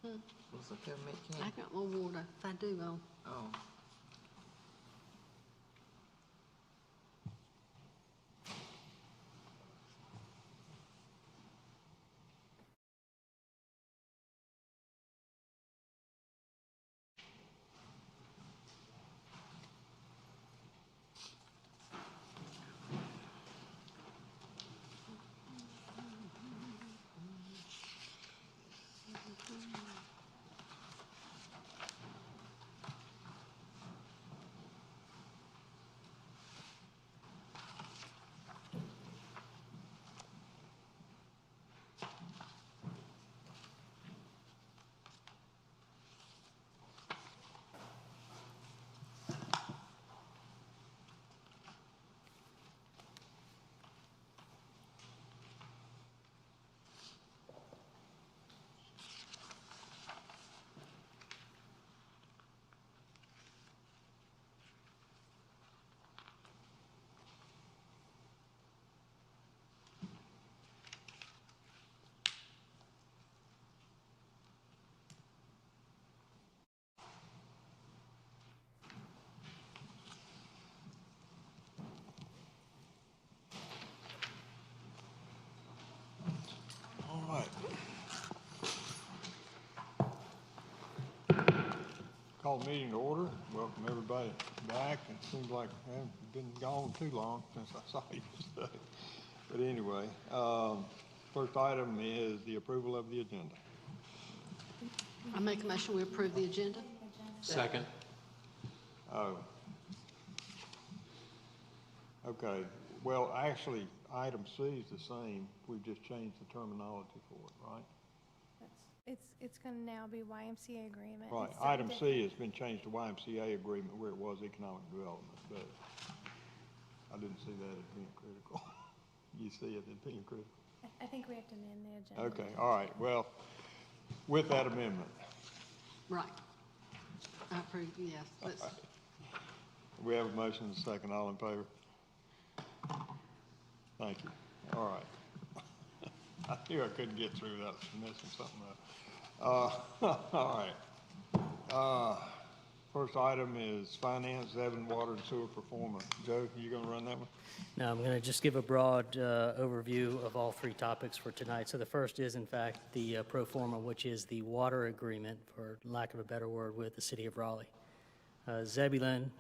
Looks like they'll make I got more water. If I do, I'll. Oh. All right. Call the meeting to order. Welcome everybody back. It seems like I haven't been gone too long since I saw you today. But anyway, first item is the approval of the agenda. I make a motion we approve the agenda. Second. Oh. Okay. Well, actually, item C is the same. We've just changed the terminology for it, right? It's going to now be YMCA agreement. Right. It's something Item C has been changed to YMCA agreement where it was economic development, but I didn't see that as being critical. You see it as being critical? I think we have to amend the agenda. Okay. All right. Well, with that amendment, Right. I approve, yes. Let's, we have a motion and a second. All in favor? Thank you. All right. I knew I couldn't get through without messing something up. All right. First item is finance, Zebulon water and sewer performance. Joe, you gonna run that one? Now, I'm going to just give a broad overview of all three topics for tonight. So the first is, in fact, the pro forma, which is the water agreement, for lack of a better word, with the city of Raleigh. Zebulon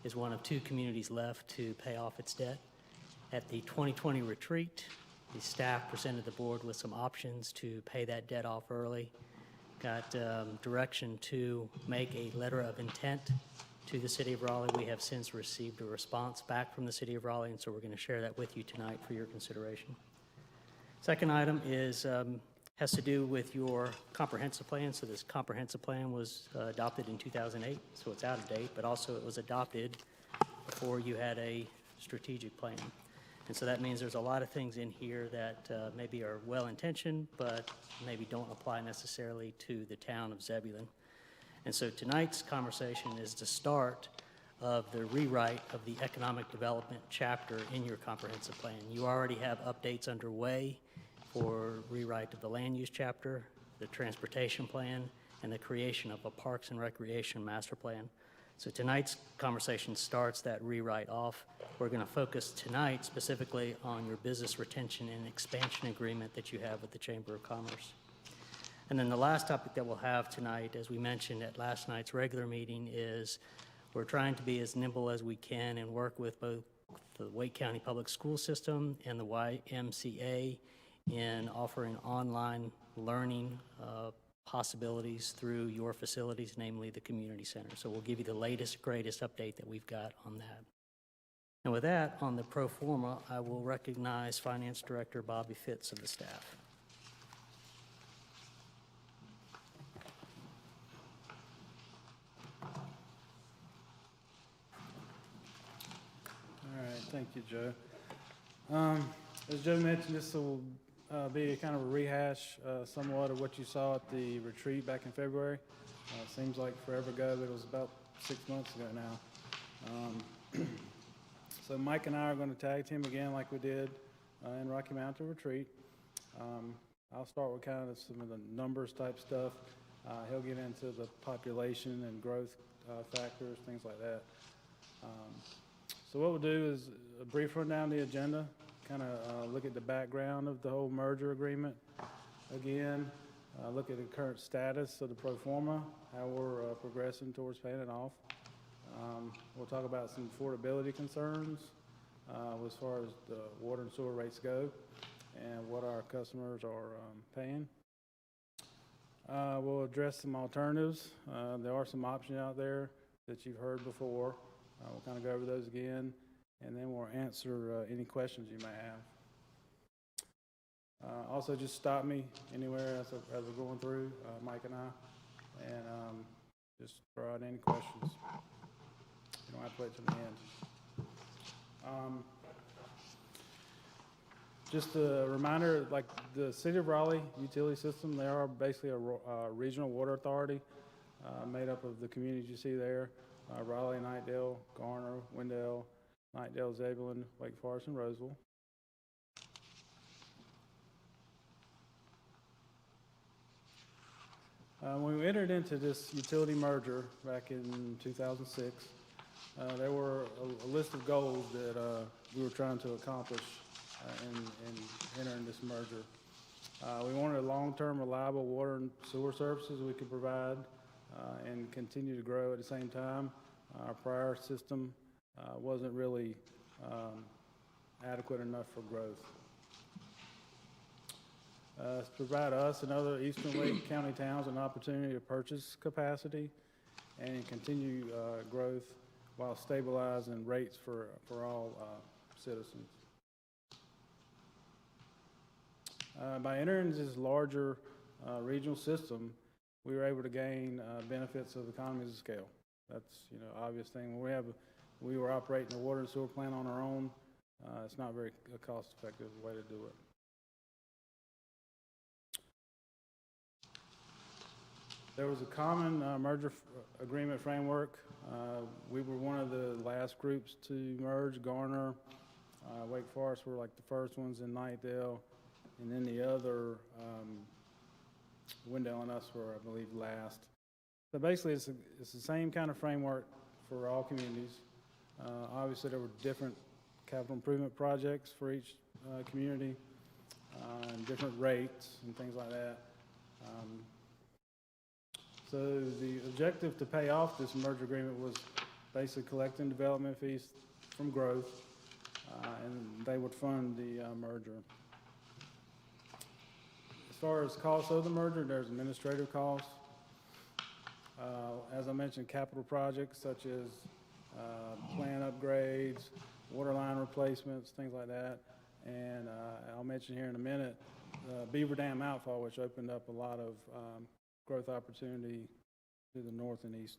is one of two communities left to pay off its debt. At the 2020 retreat, the staff presented the board with some options to pay that debt off early. Got direction to make a letter of intent to the city of Raleigh. We have since received a response back from the city of Raleigh, and so we're going to share that with you tonight for your consideration. Second item is has to do with your comprehensive plan. So this comprehensive plan was adopted in 2008, so it's out of date, but also it was adopted before you had a strategic plan. And so that means there's a lot of things in here that maybe are well-intentioned, but maybe don't apply necessarily to the town of Zebulon. And so tonight's conversation is the start of the rewrite of the economic development chapter in your comprehensive plan. You already have updates underway for rewrite of the land use chapter, the transportation plan, and the creation of a parks and recreation master plan. So tonight's conversation starts that rewrite off. We're going to focus tonight specifically on your business retention and expansion agreement that you have with the Chamber of Commerce. And then the last topic that we'll have tonight, as we mentioned at last night's regular meeting, is we're trying to be as nimble as we can and work with both the Wake County Public School System and the YMCA in offering online learning possibilities through your facilities, namely the community center. So we'll give you the latest, greatest update that we've got on that. And with that, on the pro forma, I will recognize Finance Director Bobby Fitz of the staff. All right, thank you, Joe. As Joe mentioned, this will be a kind of a rehash somewhat of what you saw at the retreat back in February. Seems like forever ago, but it was about 6 months ago now. So Mike and I are going to tag team again like we did in Rocky Mountain Retreat. I'll start with kind of some of the numbers type stuff. He'll get into the population and growth factors, things like that. So what we'll do is a brief rundown of the agenda, kind of look at the background of the whole merger agreement again, look at the current status of the pro forma, how we're progressing towards paying it off. We'll talk about some affordability concerns as far as the water and sewer rates go and what our customers are paying. We'll address some alternatives. There are some options out there that you've heard before. We'll kind of go over those again, and then we'll answer any questions you may have. Also, just stop me anywhere as we're going through, Mike and I, and just throw out any questions. You don't have to wait till the end. Just a reminder, like the City of Raleigh utility system, they are basically a regional water authority made up of the communities you see there. Raleigh, Knightdale, Garner, Wendell, Knightdale, Zebulon, Wake Forest, and Roseville. When we entered into this utility merger back in 2006, there were a list of goals that we were trying to accomplish in entering this merger. We wanted a long-term, reliable water and sewer services we could provide and continue to grow at the same time. Our prior system wasn't really adequate enough for growth. To provide us and other Eastern Lake County towns an opportunity to purchase capacity and continue growth while stabilizing rates for all citizens. By entering this larger regional system, we were able to gain benefits of economies of scale. That's obvious thing. When we were operating a water and sewer plant on our own, it's not very cost-effective way to do it. There was a common merger agreement framework. We were one of the last groups to merge. Garner, Wake Forest were like the first ones, in Knightdale, and then the other, Wendell and us were, I believe, last. So basically, it's the same kind of framework for all communities. Obviously, there were different capital improvement projects for each community, and different rates and things like that. So the objective to pay off this merger agreement was basically collecting development fees from growth, and they would fund the merger. As far as costs of the merger, there's administrative costs. As I mentioned, capital projects such as plant upgrades, water line replacements, things like that. And I'll mention here in a minute, Beaver Dam outfall, which opened up a lot of growth opportunity to the north and east.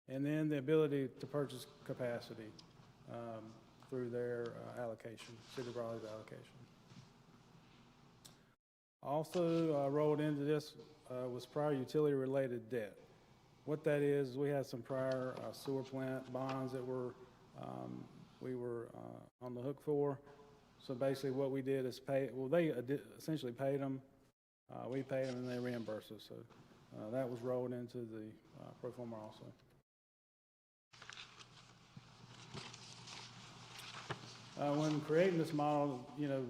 And then the ability to purchase capacity through their allocation, City of Raleigh's allocation. Also rolled into this was prior utility-related debt. What that is, we had some prior sewer plant bonds that we were on the hook for. So basically what we did is they essentially paid them, we paid them, and they reimbursed us. So that was rolled into the pro forma also. When creating this model,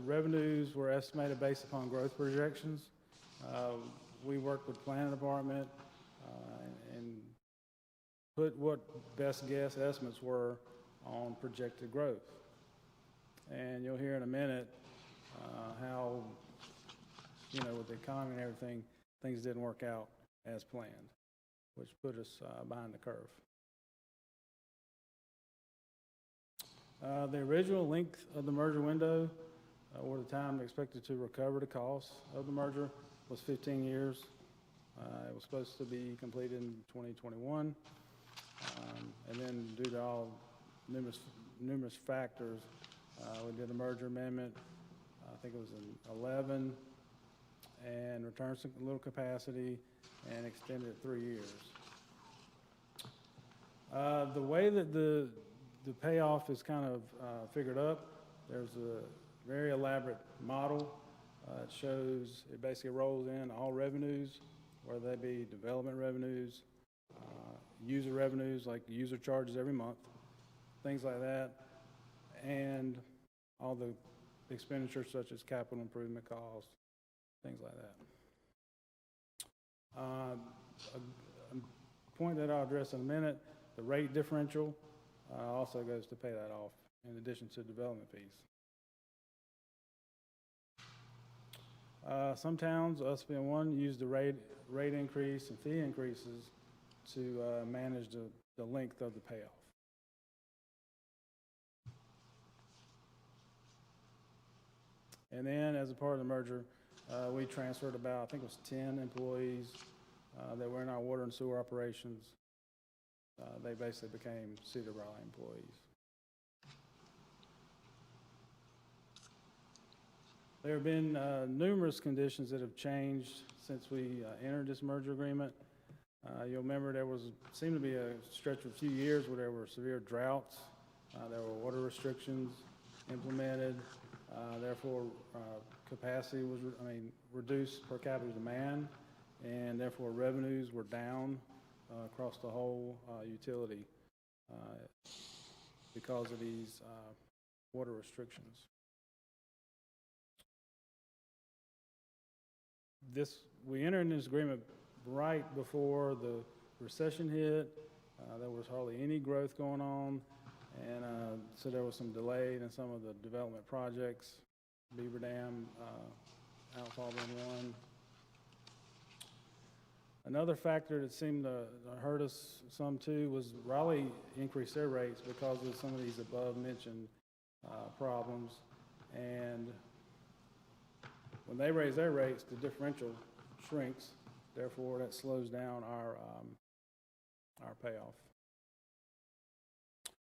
revenues were estimated based upon growth projections. We worked with the planning department and put what best guess estimates were on projected growth. And you'll hear in a minute how, with the economy and everything, things didn't work out as planned, which put us behind the curve. The original length of the merger window, or the time expected to recover the costs of the merger, was 15 years. It was supposed to be completed in 2021, and then due to all numerous factors, we did a merger amendment. I think it was in 11, and returned some little capacity and extended it 3 years. The way that the payoff is kind of figured up, there's a very elaborate model It basically rolls in all revenues, whether they be development revenues, user revenues, like user charges every month, things like that, and all the expenditures such as capital improvement costs, things like that. A point that I'll address in a minute, the rate differential also goes to pay that off in addition to development fees. Some towns, us being one, use the rate increase and fee increases to manage the length of the payoff. And then, as a part of the merger, we transferred about, I think it was 10 employees that were in our water and sewer operations. They basically became Cedar Raleigh employees. There have been numerous conditions that have changed since we entered this merger agreement. You'll remember there seemed to be a stretch of a few years where there were severe droughts. There were water restrictions implemented. Therefore, capacity was reduced per capita demand, and therefore revenues were down across the whole utility because of these water restrictions. We entered into this agreement right before the recession hit. There was hardly any growth going on, and so there was some delay in some of the development projects. Beaver Dam outfall being one. Another factor that seemed to hurt us some too was Raleigh increased their rates because of some of these above mentioned problems, and when they raise their rates, the differential shrinks. Therefore, that slows down our payoff.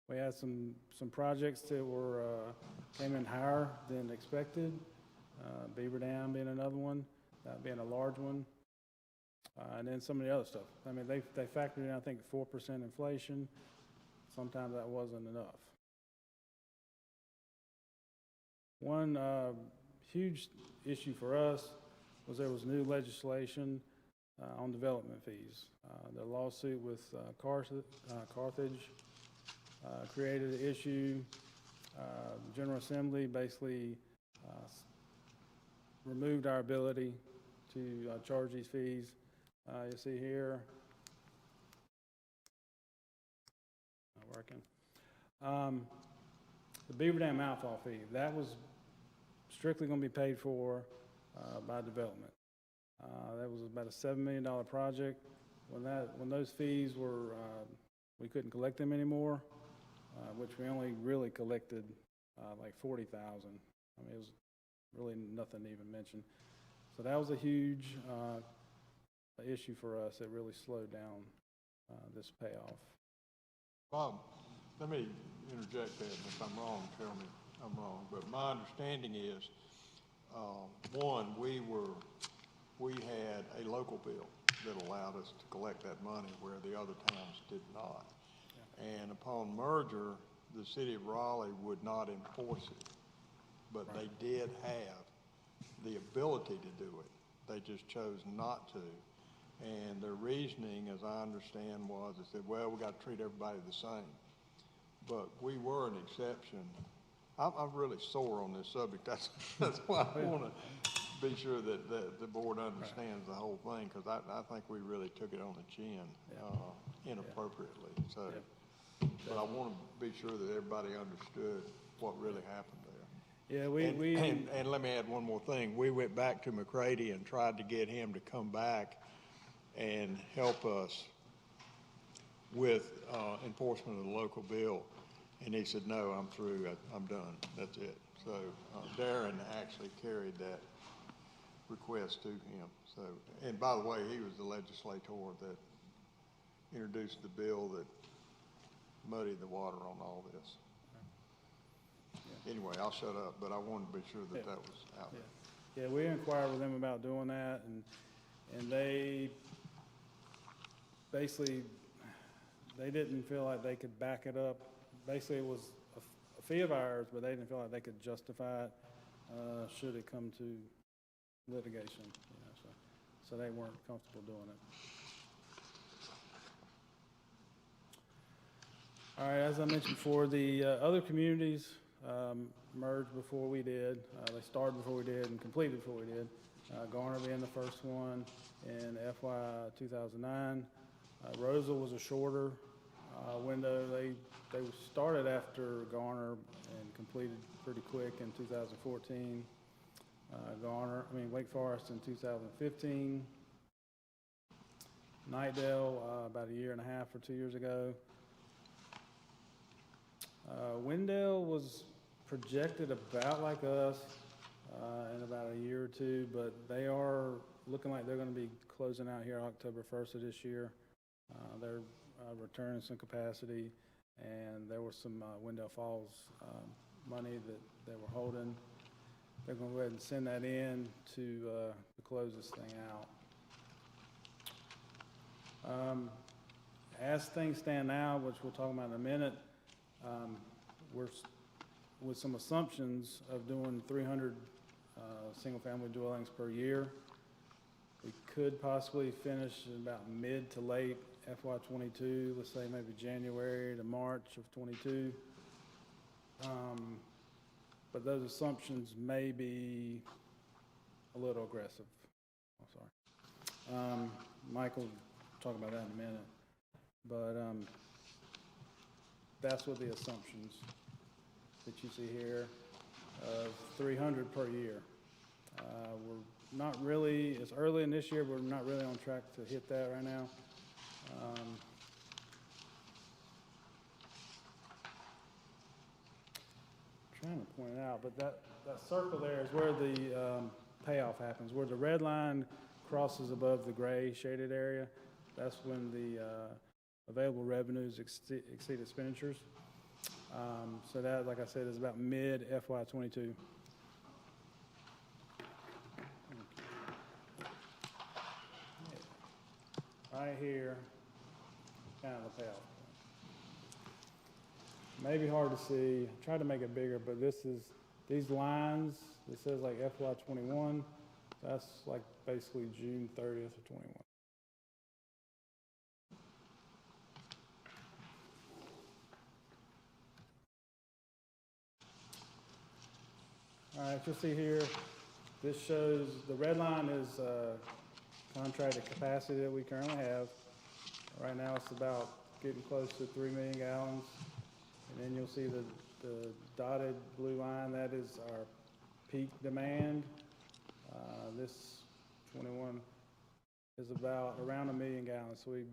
We had some projects that came in higher than expected. Beaver Dam being another one, that being a large one, and then some of the other stuff. I mean, they factored in, I think, 4% inflation. Sometimes that wasn't enough. One huge issue for us was there was new legislation on development fees. The lawsuit with Carthage created an issue. The General Assembly basically removed our ability to charge these fees. You see here, not working. The Beaver Dam outfall fee, that was strictly going to be paid for by development. That was about a $7 million project. When those fees were, we couldn't collect them anymore, which we only really collected like $40,000. I mean, it was really nothing to even mention. So that was a huge issue for us. It really slowed down this payoff. Bob, let me interject that, and if I'm wrong, tell me I'm wrong. But my understanding is, one, we had a local bill that allowed us to collect that money where the other towns did not. Yeah. And upon merger, the city of Raleigh would not enforce it, but right. They did have the ability to do it. They just chose not to. And their reasoning, as I understand, was they said, well, we got to treat everybody the same. But we were an exception. I'm really sore on this subject. That's why I want to be sure that the board understands the whole thing, because I think we really took it on the chin inappropriately. So, but I want to be sure that everybody understood what really happened there. Yeah, and let me add one more thing. We went back to McCready and tried to get him to come back and help us with enforcement of the local bill. And he said, no, I'm through, I'm done, that's it. So Darren actually carried that request to him. So, and by the way, he was the legislator that introduced the bill that muddied the water on all this. Anyway, I'll shut up, but I wanted to be sure that that was out there. Yeah, we inquired with them about doing that, and they basically, they didn't feel like they could back it up. Basically, it was a fee of ours, but they didn't feel like they could justify it should it come to litigation, so they weren't comfortable doing it. All right, as I mentioned before, the other communities merged before we did. They started before we did and completed before we did. Garner being the first one in FY 2009. Rosal was a shorter window. They started after Garner and completed pretty quick in 2014. Wake Forest in 2015. Nightdale about a year and a half or 2 years ago. Wendell was projected about like us in about a year or two, but they are looking like they're going to be closing out here October 1st of this year. They're returning some capacity, and there was some Wendell Falls money that they were holding. They're going to go ahead and send that in to close this thing out. As things stand now, which we'll talk about in a minute, we're with some assumptions of doing 300 single-family dwellings per year. We could possibly finish in about mid to late FY22, let's say maybe January to March of 22. But those assumptions may be a little aggressive. I'm sorry. Mike will talk about that in a minute. But that's what the assumptions that you see here of 300 per year. We're not really, it's early in this year, but we're not really on track to hit that right now. Trying to point it out, but that circle there is where the payoff happens, where the red line crosses above the gray shaded area. That's when the available revenues exceed expenditures. So that, like I said, is about mid FY22. Right here, kind of the payoff. Maybe hard to see. I tried to make it bigger, but these lines, it says like FY21. That's like basically June 30th of 21. All right, you'll see here, this shows the red line is contracted capacity that we currently have. Right now it's about getting close to 3 million gallons. And then you'll see the dotted blue line, that is our peak demand. This 21 is about around 1 million gallons. So we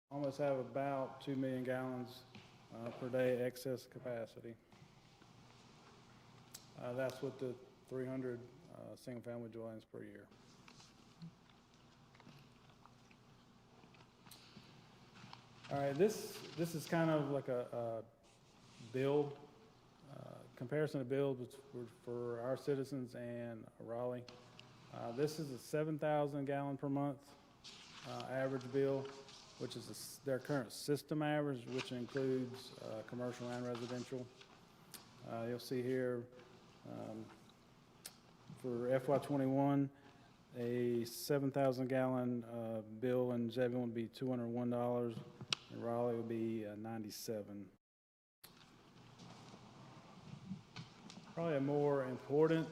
almost have about 2 million gallons per day excess capacity. That's with the 300 single-family dwellings per year. All right, this is kind of like a build, comparison of builds for our citizens and Raleigh. This is a 7,000 gallon per month average bill, which is their current system average, which includes commercial and residential. You'll see here for FY21, a 7,000 gallon bill in Zebulon would be $201, and Raleigh would be $97. Probably a more important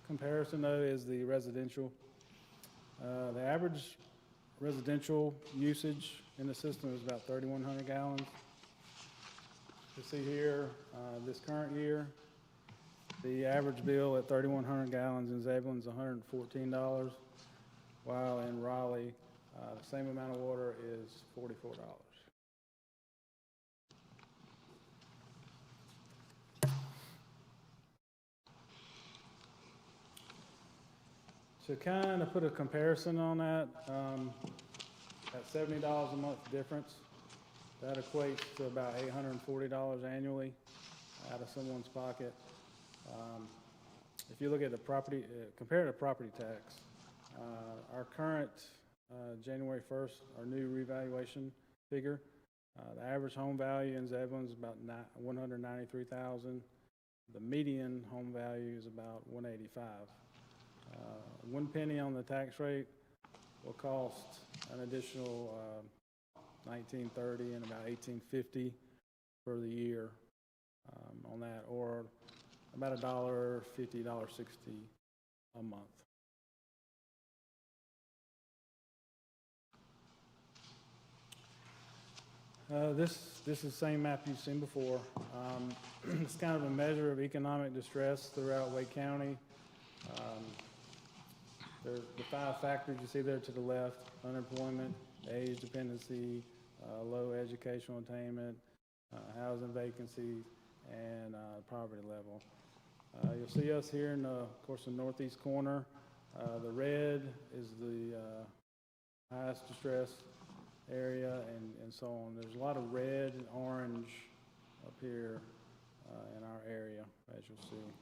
comparison, though, is the residential. The average residential usage in the system is about 3,100 gallons. You see here, this current year, the average bill at 3,100 gallons in Zebulon is $114, while in Raleigh, the same amount of water is $44. To kind of put a comparison on that, at $70 a month difference, that equates to about $840 annually out of someone's pocket. If you look at the property, compare to property tax, our current January 1st, our new revaluation figure, the average home value in Zebulon is about $193,000. The median home value is about $185,000. 1 penny on the tax rate will cost an additional $19.30 and about $18.50 for the year on that, or about $1.50, $1.60 a month. This is the same map you've seen before. It's kind of a measure of economic distress throughout Wake County. The 5 factors you see there to the left: unemployment, age dependency, low educational attainment, housing vacancy, and poverty level. You'll see us here in, of course, the northeast corner. The red is the highest distress area, and so on. There's a lot of red and orange up here in our area, as you'll see.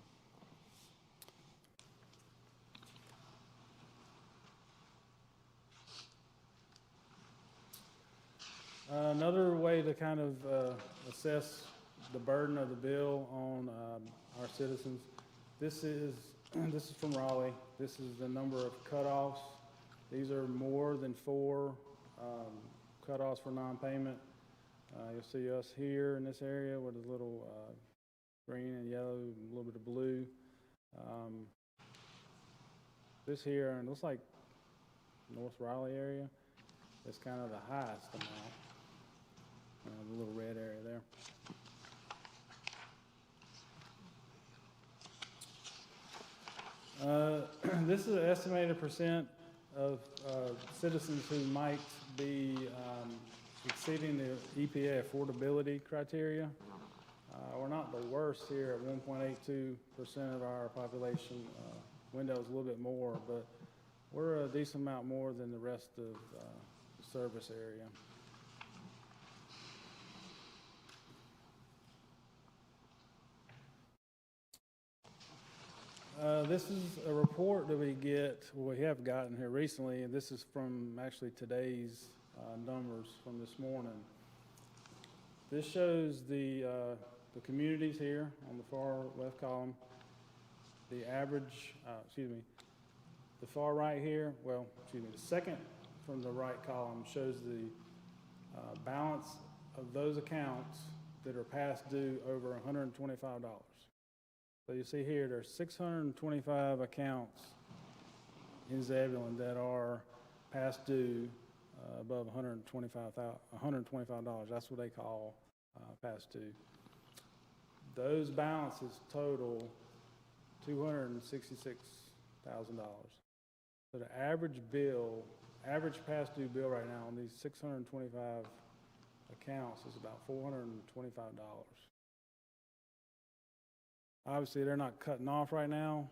Another way to kind of assess the burden of the bill on our citizens, this is from Raleigh. This is the number of cutoffs. These are more than 4 cutoffs for non-payment. You'll see us here in this area with a little green and yellow, a little bit of blue. This here, and it looks like North Raleigh area, is kind of the highest amount. The little red area there. This is an estimated percent of citizens who might be exceeding the EPA affordability criteria. We're not the worst here at 1.82% of our population. Window's a little bit more, but we're a decent amount more than the rest of the service area. This is a report that we have gotten here recently, and this is from actually today's numbers from this morning. This shows the communities here on the far left column. The average, the far right here, the second from the right column shows the balance of those accounts that are past due over $125. So you see here, there's 625 accounts in Zebulon that are past due above $125. That's what they call past due. Those balances total $266,000. So the average past due bill right now on these 625 accounts is about $425. Obviously, they're not cutting off right now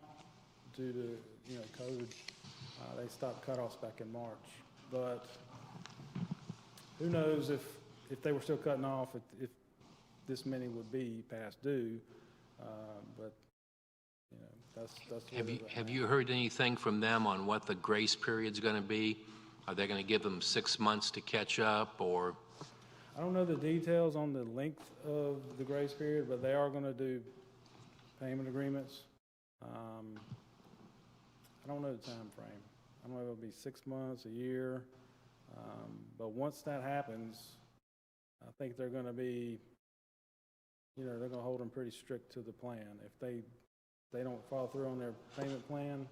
due to COVID. They stopped cutoffs back in March, but who knows if they were still cutting off, if this many would be past due. But that's. Have you heard anything from them on what the grace period's going to be? Are they going to give them 6 months to catch up, or? I don't know the details on the length of the grace period, but they are going to do payment agreements. I don't know the time frame. I don't know if it'll be 6 months, a year. But once that happens, I think they're going to be, they're going to hold them pretty strict to the plan. If they don't follow through on their payment plan,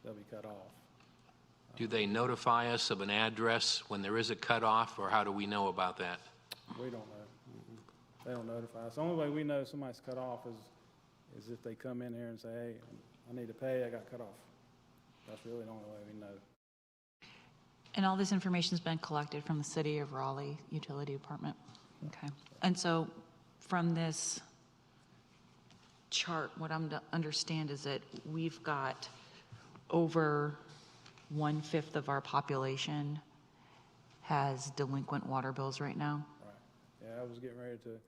they'll be cut off. Do they notify us of an address when there is a cutoff, or how do we know about that? We don't know. They don't notify us. The only way we know somebody's cut off is if they come in here and say, hey, I need to pay, I got cut off. That's really the only way we know. And all this information's been collected from the City of Raleigh Utility Department? Okay. And so from this chart, what I'm to understand is that we've got over 1/5 of our population has delinquent water bills right now? Right. Yeah, I was getting ready to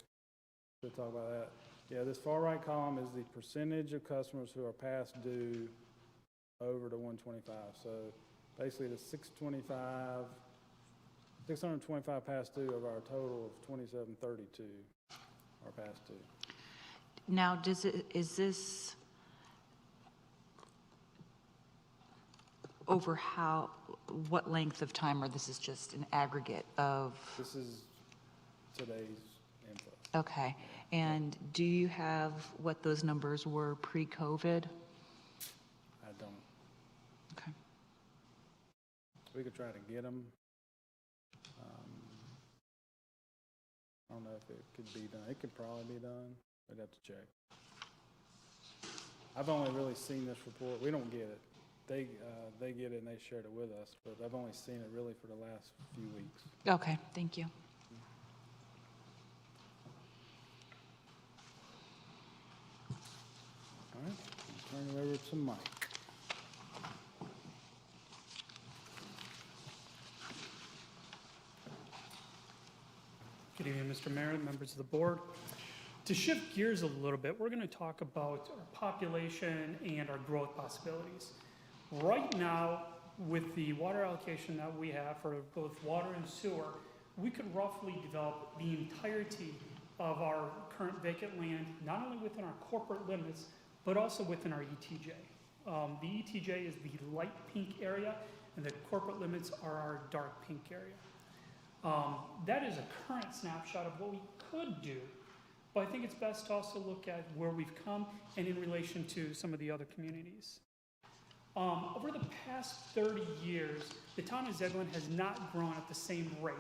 talk about that. Yeah, this far right column is the percentage of customers who are past due over the 125. So basically the 625 past due of our total of 2732 are past due. Now, is this over what length of time, or this is just an aggregate of? This is today's info. Okay, and do you have what those numbers were pre-COVID? I don't. Okay. We could try to get them. I don't know if it could be done. It could probably be done. We'd have to check. I've only really seen this report. We don't get it. They get it and they shared it with us, but I've only seen it really for the last few weeks. Okay, thank you. All right, I'll turn it over to Mike. Good evening, Mr. Mayor, members of the board. To shift gears a little bit, we're going to talk about our population and our growth possibilities. Right now, with the water allocation that we have for both water and sewer, we could roughly develop the entirety of our current vacant land, not only within our corporate limits, but also within our ETJ. The ETJ is the light pink area, and the corporate limits are our dark pink area. That is a current snapshot of what we could do, but I think it's best to also look at where we've come and in relation to some of the other communities. Over the past 30 years, the town of Zebulon has not grown at the same rate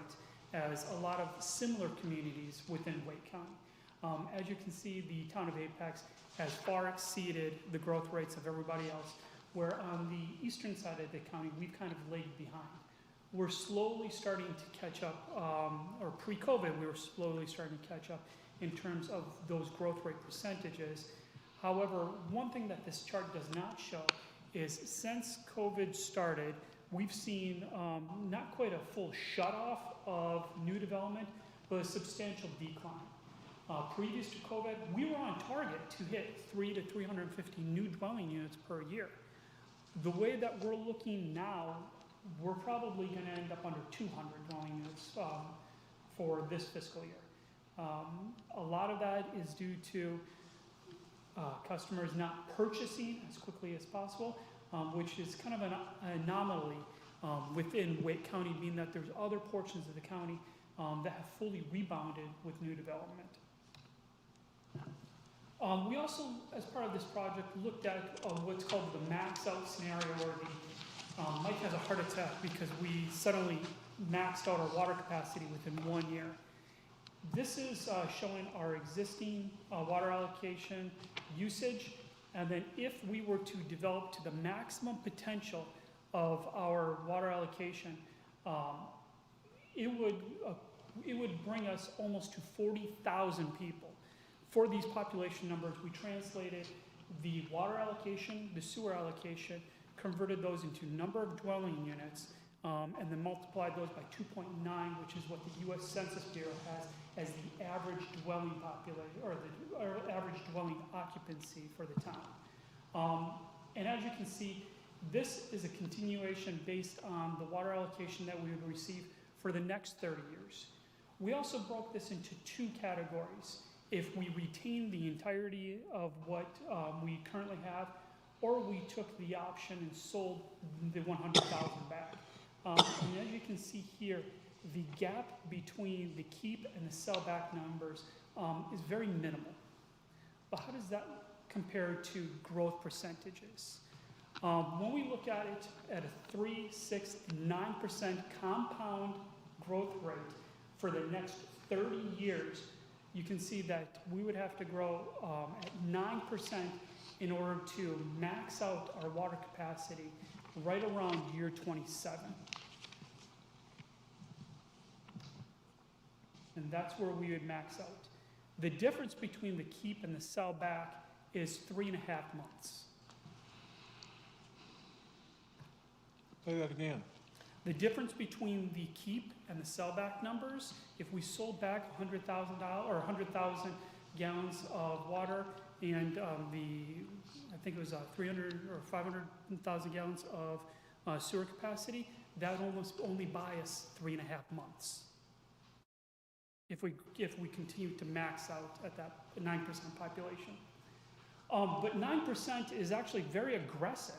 as a lot of similar communities within Wake County. As you can see, the town of Apex has far exceeded the growth rates of everybody else, where on the eastern side of the county, we've kind of lagged behind. We're slowly starting to catch up, or pre-COVID, we were slowly starting to catch up in terms of those growth rate percentages. However, one thing that this chart does not show is since COVID started, we've seen not quite a full shut-off of new development, but a substantial decline. Previous to COVID, we were on target to hit 300 to 350 new dwelling units per year. The way that we're looking now, we're probably going to end up under 200 dwelling units for this fiscal year. A lot of that is due to customers not purchasing as quickly as possible, which is kind of an anomaly within Wake County, being that there's other portions of the county that have fully rebounded with new development. We also, as part of this project, looked at what's called the max out scenario, where Mike has a heart attack because we suddenly maxed out our water capacity within 1 year. This is showing our existing water allocation usage, and then if we were to develop to the maximum potential of our water allocation, it would bring us almost to 40,000 people. For these population numbers, we translated the water allocation, the sewer allocation, converted those into number of dwelling units, and then multiplied those by 2.9, which is what the U.S. Census Bureau has as the average dwelling population, or the average dwelling occupancy for the town. And as you can see, this is a continuation based on the water allocation that we would receive for the next 30 years. We also broke this into two categories. If we retain the entirety of what we currently have, or we took the option and sold the 100,000 back. And as you can see here, the gap between the keep and the sell back numbers is very minimal. But how does that compare to growth percentages? When we look at it at a 3, 6, 9% compound growth rate for the next 30 years, you can see that we would have to grow at 9% in order to max out our water capacity right around year 27. And that's where we would max out. The difference between the keep and the sell back is 3.5 months. Say that again. The difference between the keep and the sell back numbers, if we sold back $100,000 or 100,000 gallons of water and I think it was 300 or 500,000 gallons of sewer capacity, that would almost only buy us 3.5 months. If we continue to max out at that 9% population. But 9% is actually very aggressive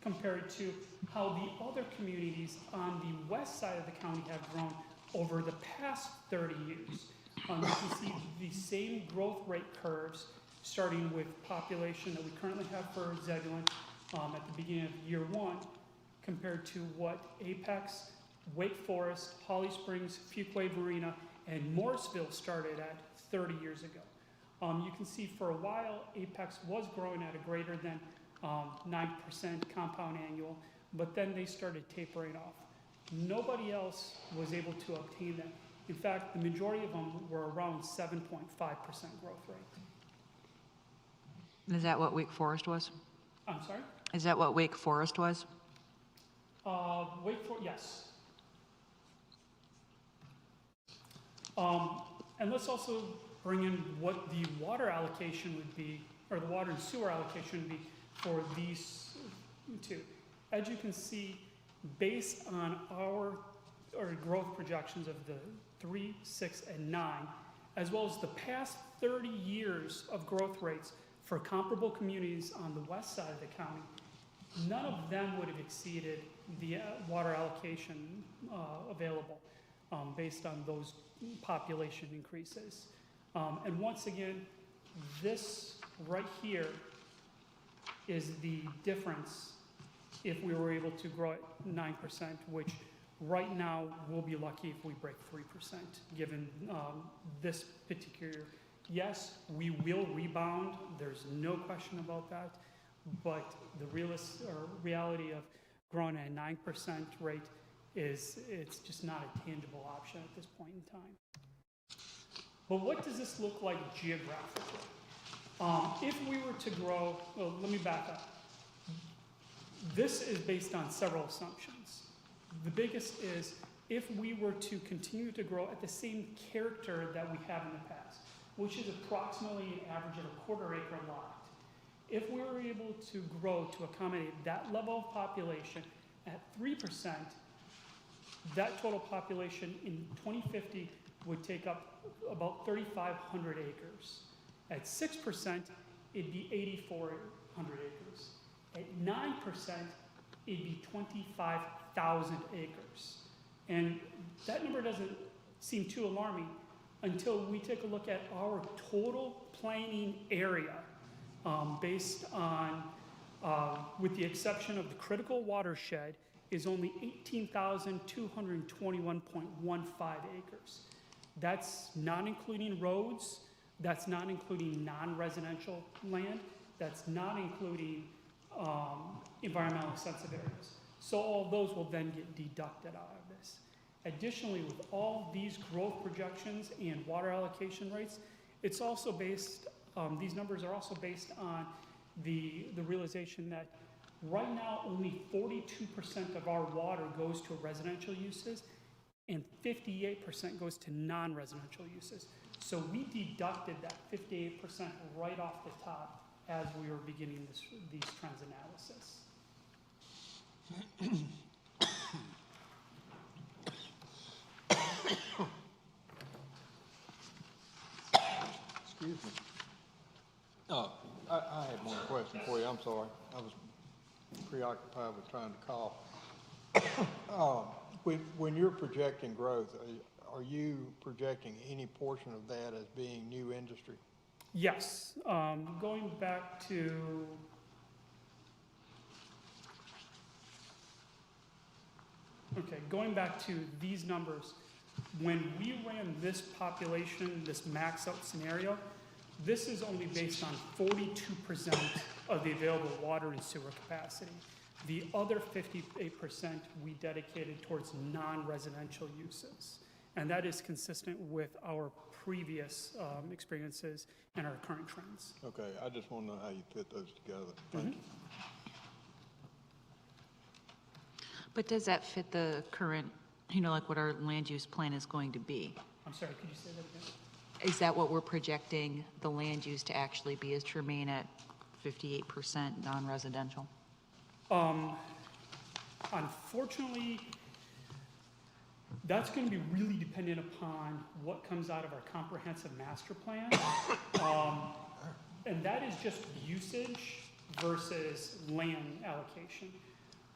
compared to how the other communities on the west side of the county have grown over the past 30 years. You can see the same growth rate curves, starting with population that we currently have for Zebulon at the beginning of year one, compared to what Apex, Wake Forest, Holly Springs, Fuquay Marina, and Morrisville started at 30 years ago. You can see for a while, Apex was growing at a greater than 9% compound annual, but then they started tapering off. Nobody else was able to obtain that. In fact, the majority of them were around 7.5% growth rate. Is that what Wake Forest was? I'm sorry? Is that what Wake Forest was? Yes. And let's also bring in what the water allocation would be, or the water and sewer allocation would be for these two. As you can see, based on our growth projections of the 3, 6, and 9, as well as the past 30 years of growth rates for comparable communities on the west side of the county, none of them would have exceeded the water allocation available based on those population increases. And once again, this right here is the difference if we were able to grow at 9%, which right now we'll be lucky if we break 3%, given this particular. Yes, we will rebound, there's no question about that, but the reality of growing at a 9% rate is it's just not a tangible option at this point in time. But what does this look like geographically? If we were to grow, well, let me back up. This is based on several assumptions. The biggest is if we were to continue to grow at the same character that we have in the past, which is approximately an average of a 1/4 acre lot. If we were able to grow to accommodate that level of population at 3%, that total population in 2050 would take up about 3,500 acres. At 6%, it'd be 8,400 acres. At 9%, it'd be 25,000 acres. And that number doesn't seem too alarming until we take a look at our total planning area based on, with the exception of the critical watershed, is only 18,221.15 acres. That's not including roads, that's not including non-residential land, that's not including environmentally sensitive areas. So all those will then get deducted out of this. Additionally, with all these growth projections and water allocation rates, it's also based, these numbers are also based on the realization that right now only 42% of our water goes to residential uses and 58% goes to non-residential uses. So we deducted that 58% right off the top as we were beginning these trends analysis. Excuse me. I had one question for you. I'm sorry. I was preoccupied with trying to cough. When you're projecting growth, are you projecting any portion of that as being new industry? Yes, going back to these numbers, when we ran this population, this max out scenario, this is only based on 42% of the available water and sewer capacity. The other 58% we dedicated towards non-residential uses. And that is consistent with our previous experiences and our current trends. Okay, I just want to know how you fit those together. Thank you. But does that fit the current, like what our land use plan is going to be? I'm sorry, could you say that again? Is that what we're projecting the land use to actually be, is to remain at 58% non-residential? Unfortunately, that's going to be really dependent upon what comes out of our comprehensive master plan. And that is just usage versus land allocation.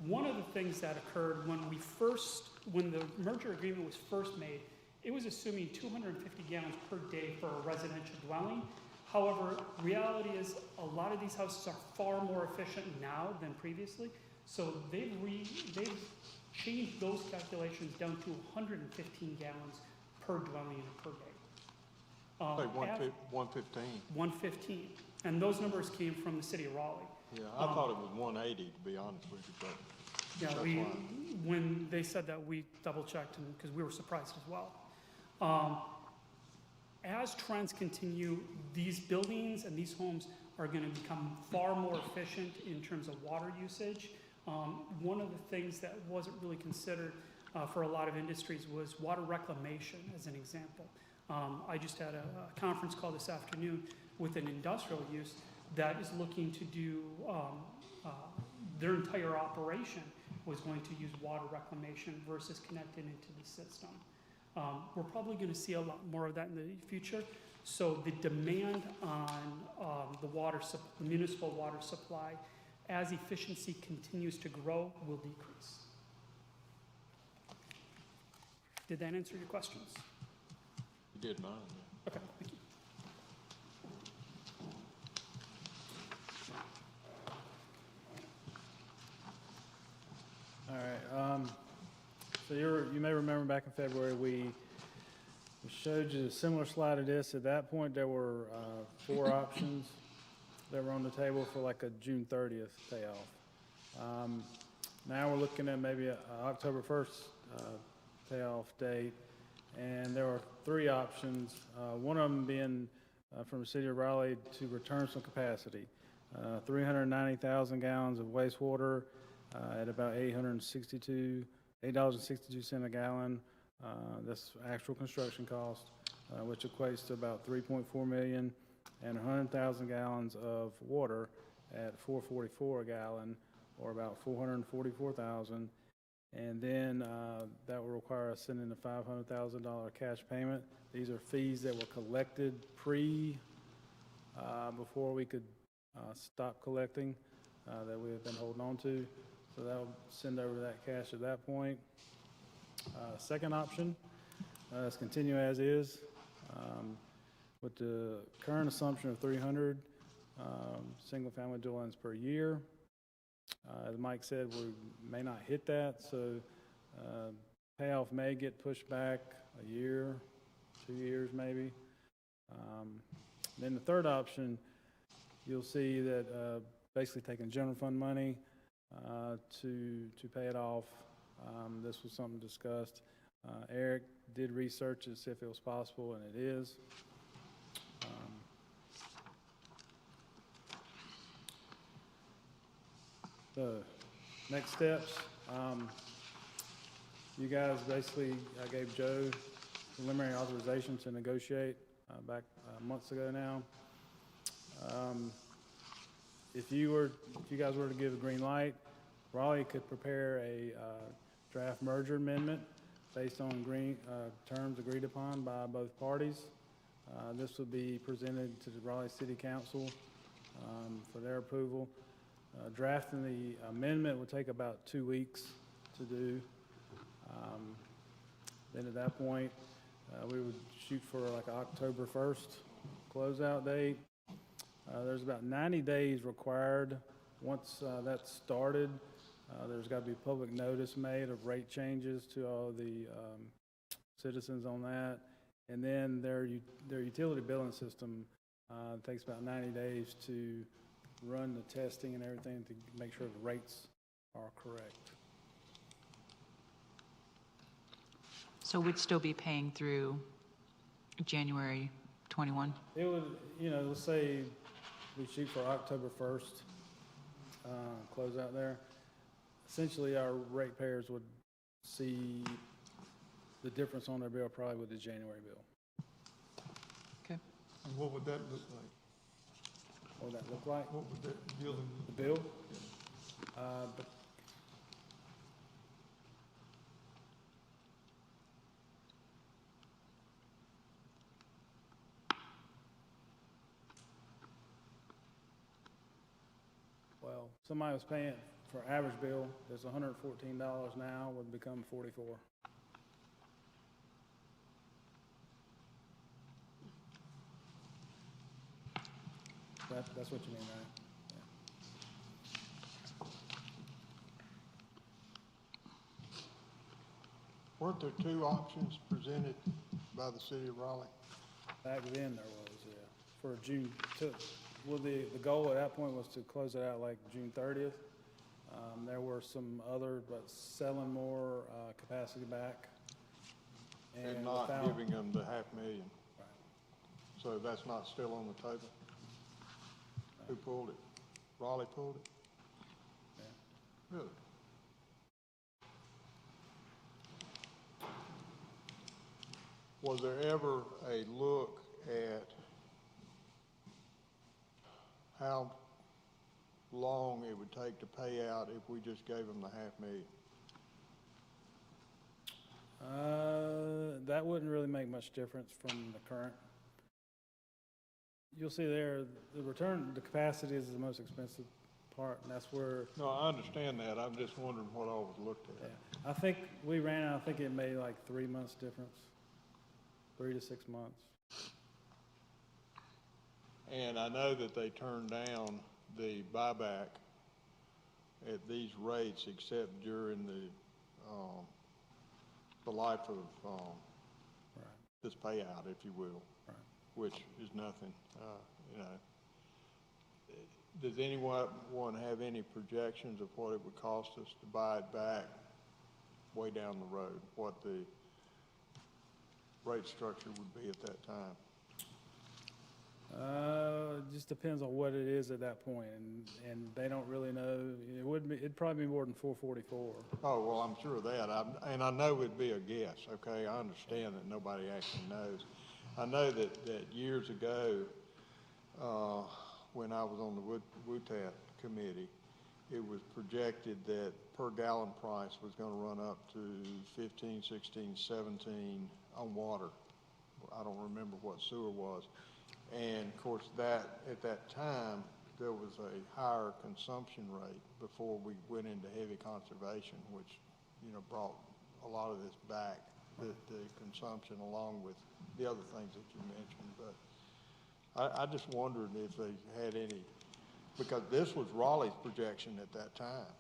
One of the things that occurred when the merger agreement was first made, it was assuming 250 gallons per day for a residential dwelling. However, reality is a lot of these houses are far more efficient now than previously, so they've changed those calculations down to 115 gallons per dwelling unit per day. Like 115. 115, and those numbers came from the city of Raleigh. Yeah, I thought it was 180, to be honest with you, but Yeah, that's we, fine. when they said that, we double checked, and, because we were surprised as well. As trends continue, these buildings and these homes are gonna become far more efficient in terms of water usage. One of the things that wasn't really considered for a lot of industries was water reclamation, as an example. I just had a conference call this afternoon with an industrial use that is looking to do, their entire operation was going to use water reclamation versus connecting into the system. We're probably going to see a lot more of that in the future. So the demand on the municipal water supply, as efficiency continues to grow, will decrease. Did that answer your questions? You did mine. Okay, thank you. All right, so you may remember back in February, we showed you a similar slide of this. At that point, there were 4 options that were on the table for like a June 30th payoff. Now we're looking at maybe a October 1st payoff date, and there are 3 options. One of them being from the city of Raleigh to return some capacity. 390,000 gallons of wastewater at about $8.62 a gallon. That's actual construction cost, which equates to about $3.4 million, and 100,000 gallons of water at $4.44 a gallon, or about $444,000. And then that will require us sending a $500,000 cash payment. These are fees that were collected before we could stop collecting, that we have been holding on to. So that'll send over that cash at that point. Second option is continue as is, with the current assumption of 300 single-family dwellings per year. As Mike said, we may not hit that, so payoff may get pushed back a year, 2 years maybe. Then the third option, you'll see that basically taking general fund money to pay it off. This was something discussed. Eric did research to see if it was possible, and it is. The next steps, you guys basically, I gave Joe preliminary authorization to negotiate back months ago now. If you guys were to give a green light, Raleigh could prepare a draft merger amendment based on terms agreed upon by both parties. This would be presented to the Raleigh City Council for their approval. Drafting the amendment would take about 2 weeks to do. Then at that point, we would shoot for like October 1st closeout date. There's about 90 days required. Once that's started, there's got to be public notice made of rate changes to all the citizens on that. And then their utility billing system takes about 90 days to run the testing and everything to make sure the rates are correct. So we'd still be paying through January 21? It would, let's say we shoot for October 1st, close out there. Essentially, our ratepayers would see the difference on their bill probably with the January bill. Okay. And what would that look like? What would that look like? What would that bill? The bill? somebody was paying for average bill, that's $114 now, would become 44. That's what you mean, right? Weren't there two options presented by the city of Raleigh? Back then there was, yeah, for June, well, the goal at that point was to close it out like June 30th. There were some other, but selling more capacity back. And not without- giving them the $500,000. Right. So that's not still on the table? Who pulled it? Raleigh pulled it? Yeah. Really? Was there ever a look at how long it would take to pay out if we just gave them the $500,000? That wouldn't really make much difference from the current. You'll see there, the capacity is the most expensive part, and that's where, No, I understand that. I'm just wondering what all was looked yeah. at. I think we ran it, I think it made like 3 months difference, 3 to 6 months. And I know that they turned down the buyback at these rates except during the life of Right. this payout, if you will, Right. which is nothing, you know. Does anyone have any projections of what it would cost us to buy it back way down the road? What the rate structure would be at that time? It just depends on what it is at that point, and they don't really know. It'd probably be more than 444. Oh, well, I'm sure of that. And I know it'd be a guess, okay? I understand that nobody actually knows. I know that years ago, when I was on the WUTAT committee, it was projected that per gallon price was going to run up to 15, 16, 17 on water. I don't remember what sewer was. And of course, at that time, there was a higher consumption rate before we went into heavy conservation, which, brought a lot of this back, the consumption along with the other things that you mentioned. But I just wondered if they had any, because this was Raleigh's projection at that time.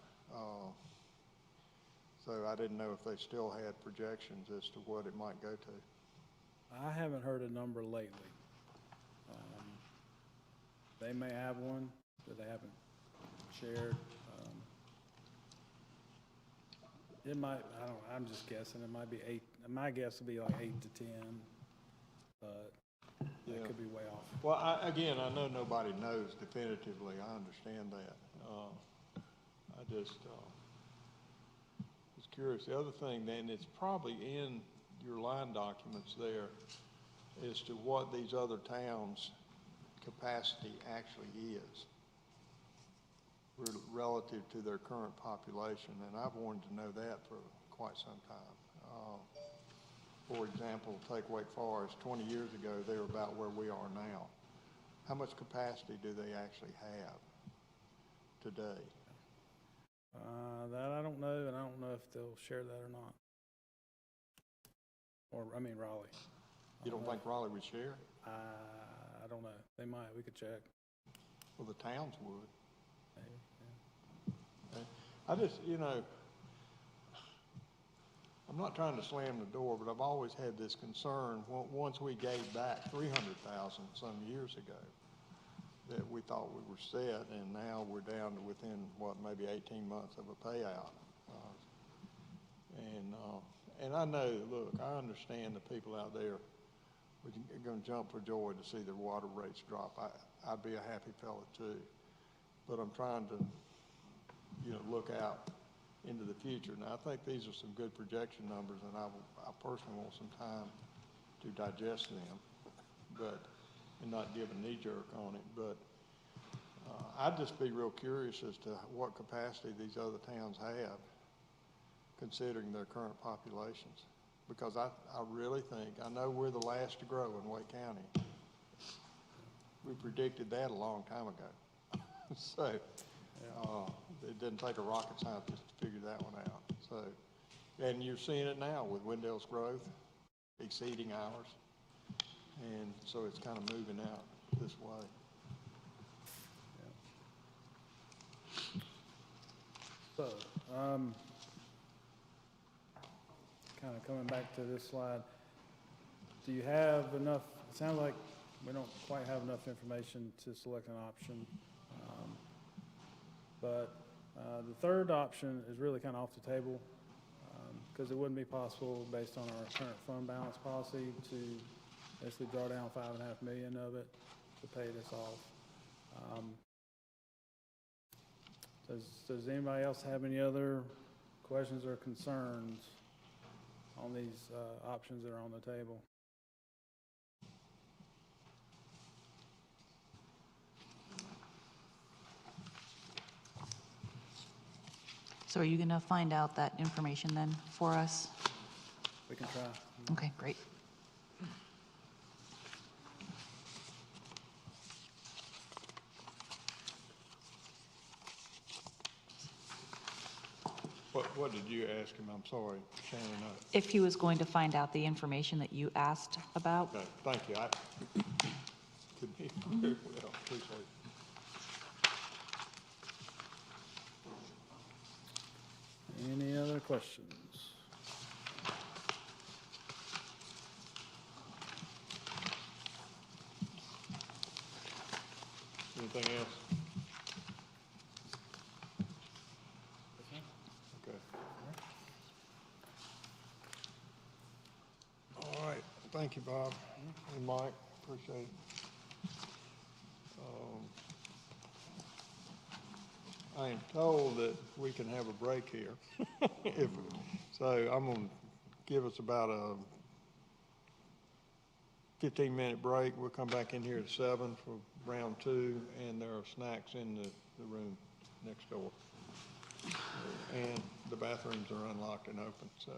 So I didn't know if they still had projections as to what it might go to. I haven't heard a number lately. They may have one that they haven't shared. It might, I don't know, I'm just guessing, it might be 8, my guess would be like 8 to 10, but Yeah. that could be way off. Well, again, I know nobody knows definitively. I understand that. I just was curious. The other thing, then, it's probably in your line documents there as to what these other towns' capacity actually is relative to their current population, and I've wanted to know that for quite some time. For example, take Wake Forest. 20 years ago, they were about where we are now. How much capacity do they actually have today? That I don't know, and I don't know if they'll share that or not. Raleigh. You don't think Raleigh would share? I don't know. They might. We could check. Well, the towns would. Maybe, yeah. Okay. I just, I'm not trying to slam the door, but I've always had this concern, once we gave back 300,000 some years ago, that we thought we were set, and now we're down to within, maybe 18 months of a payout. And I know, look, I understand the people out there are going to jump for joy to see their water rates drop. I'd be a happy fella too. But I'm trying to, look out into the future. Now, I think these are some good projection numbers, and I personally want some time to digest them, and not give a knee jerk on it. But I'd just be real curious as to what capacity these other towns have, considering their current populations. Because I really think, I know we're the last to grow in Wake County. We predicted that a long time ago. So It didn't take a rocket scientist to figure that one out. So, and you're seeing it now with Wendell's growth exceeding ours. And so it's kind of moving out this way. So, kind of coming back to this slide, do you have enough, it sounds like we don't quite have enough information to select an option. But the third option is really kind of off the table because it wouldn't be possible based on our current fund balance policy to basically draw down $5.5 million of it to pay this off. Does anybody else have any other questions or concerns on these options that are on the table? So are you going to find out that information then for us? We can try. Okay, great. What did you ask him? I'm sorry, Shannon. If he was going to find out the information that you asked about? Okay, thank you. I could be very well. Appreciate it. Any other questions? Anything else? Okay. All right. Thank you, Bob and Mike. Appreciate it. I am told that we can have a break here. So I'm going to give us about a 15-minute break. We'll come back in here at 7 for round 2, and there are snacks in the room next door. And the bathrooms are unlocked and open, so.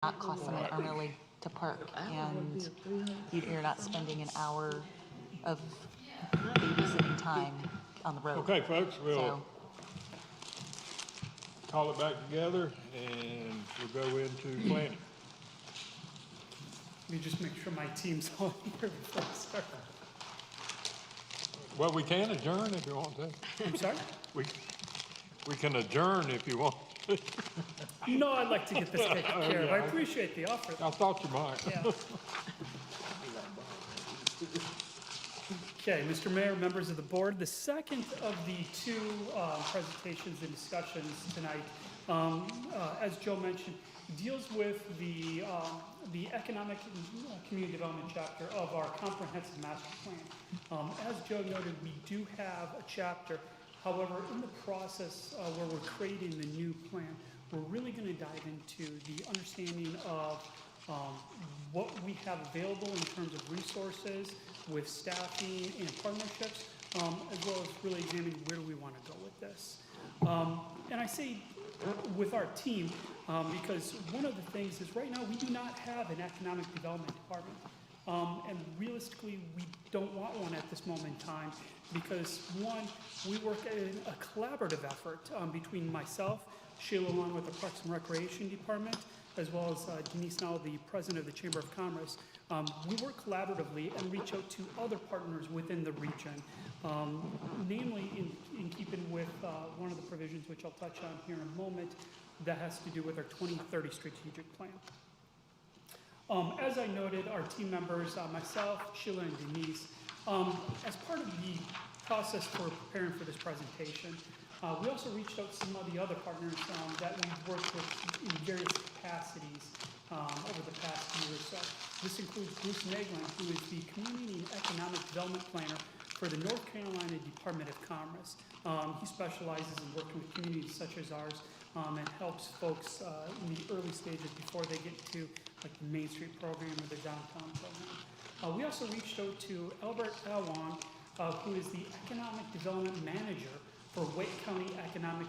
not cost them an arm and a leg to park, and you're not spending an hour of babysitting time on the road. Okay, folks, we'll So, call it back together and we'll go into planning. Let me just make sure my team's all here before I start. Well, we can adjourn if you want to. I'm sorry? We can adjourn if you want. No, I'd like to get this taken care of. I appreciate the offer. I thought you might. Yeah. Okay, Mr. Mayor, members of the board, the second of the two presentations and discussions tonight, as Joe mentioned, deals with the economic and community development chapter of our comprehensive master plan. As Joe noted, we do have a chapter. However, in the process where we're creating the new plan, we're really going to dive into the understanding of what we have available in terms of resources with staffing and partnerships, as well as really examining where do we want to go with this. And I say with our team, because one of the things is right now we do not have an economic development department. And realistically, we don't want one at this moment in time because, one, we work in a collaborative effort between myself, Sheila, along with the Parks and Recreation Department, as well as Denise Nell, the president of the Chamber of Commerce. We work collaboratively and reach out to other partners within the region, namely in keeping with one of the provisions which I'll touch on here in a moment that has to do with our 2030 strategic plan. As I noted, our team members, myself, Sheila, and Denise, as part of the process for preparing for this presentation, we also reached out to some of the other partners that we've worked with in various capacities over the past year or so. This includes Bruce Naglin, who is the Community and Economic Development Planner for the North Carolina Department of Commerce. He specializes in working with communities such as ours and helps folks in the early stages before they get to like the Main Street program or the downtown program. We also reached out to Albert Awang, who is the Economic Development Manager for Wake County Economic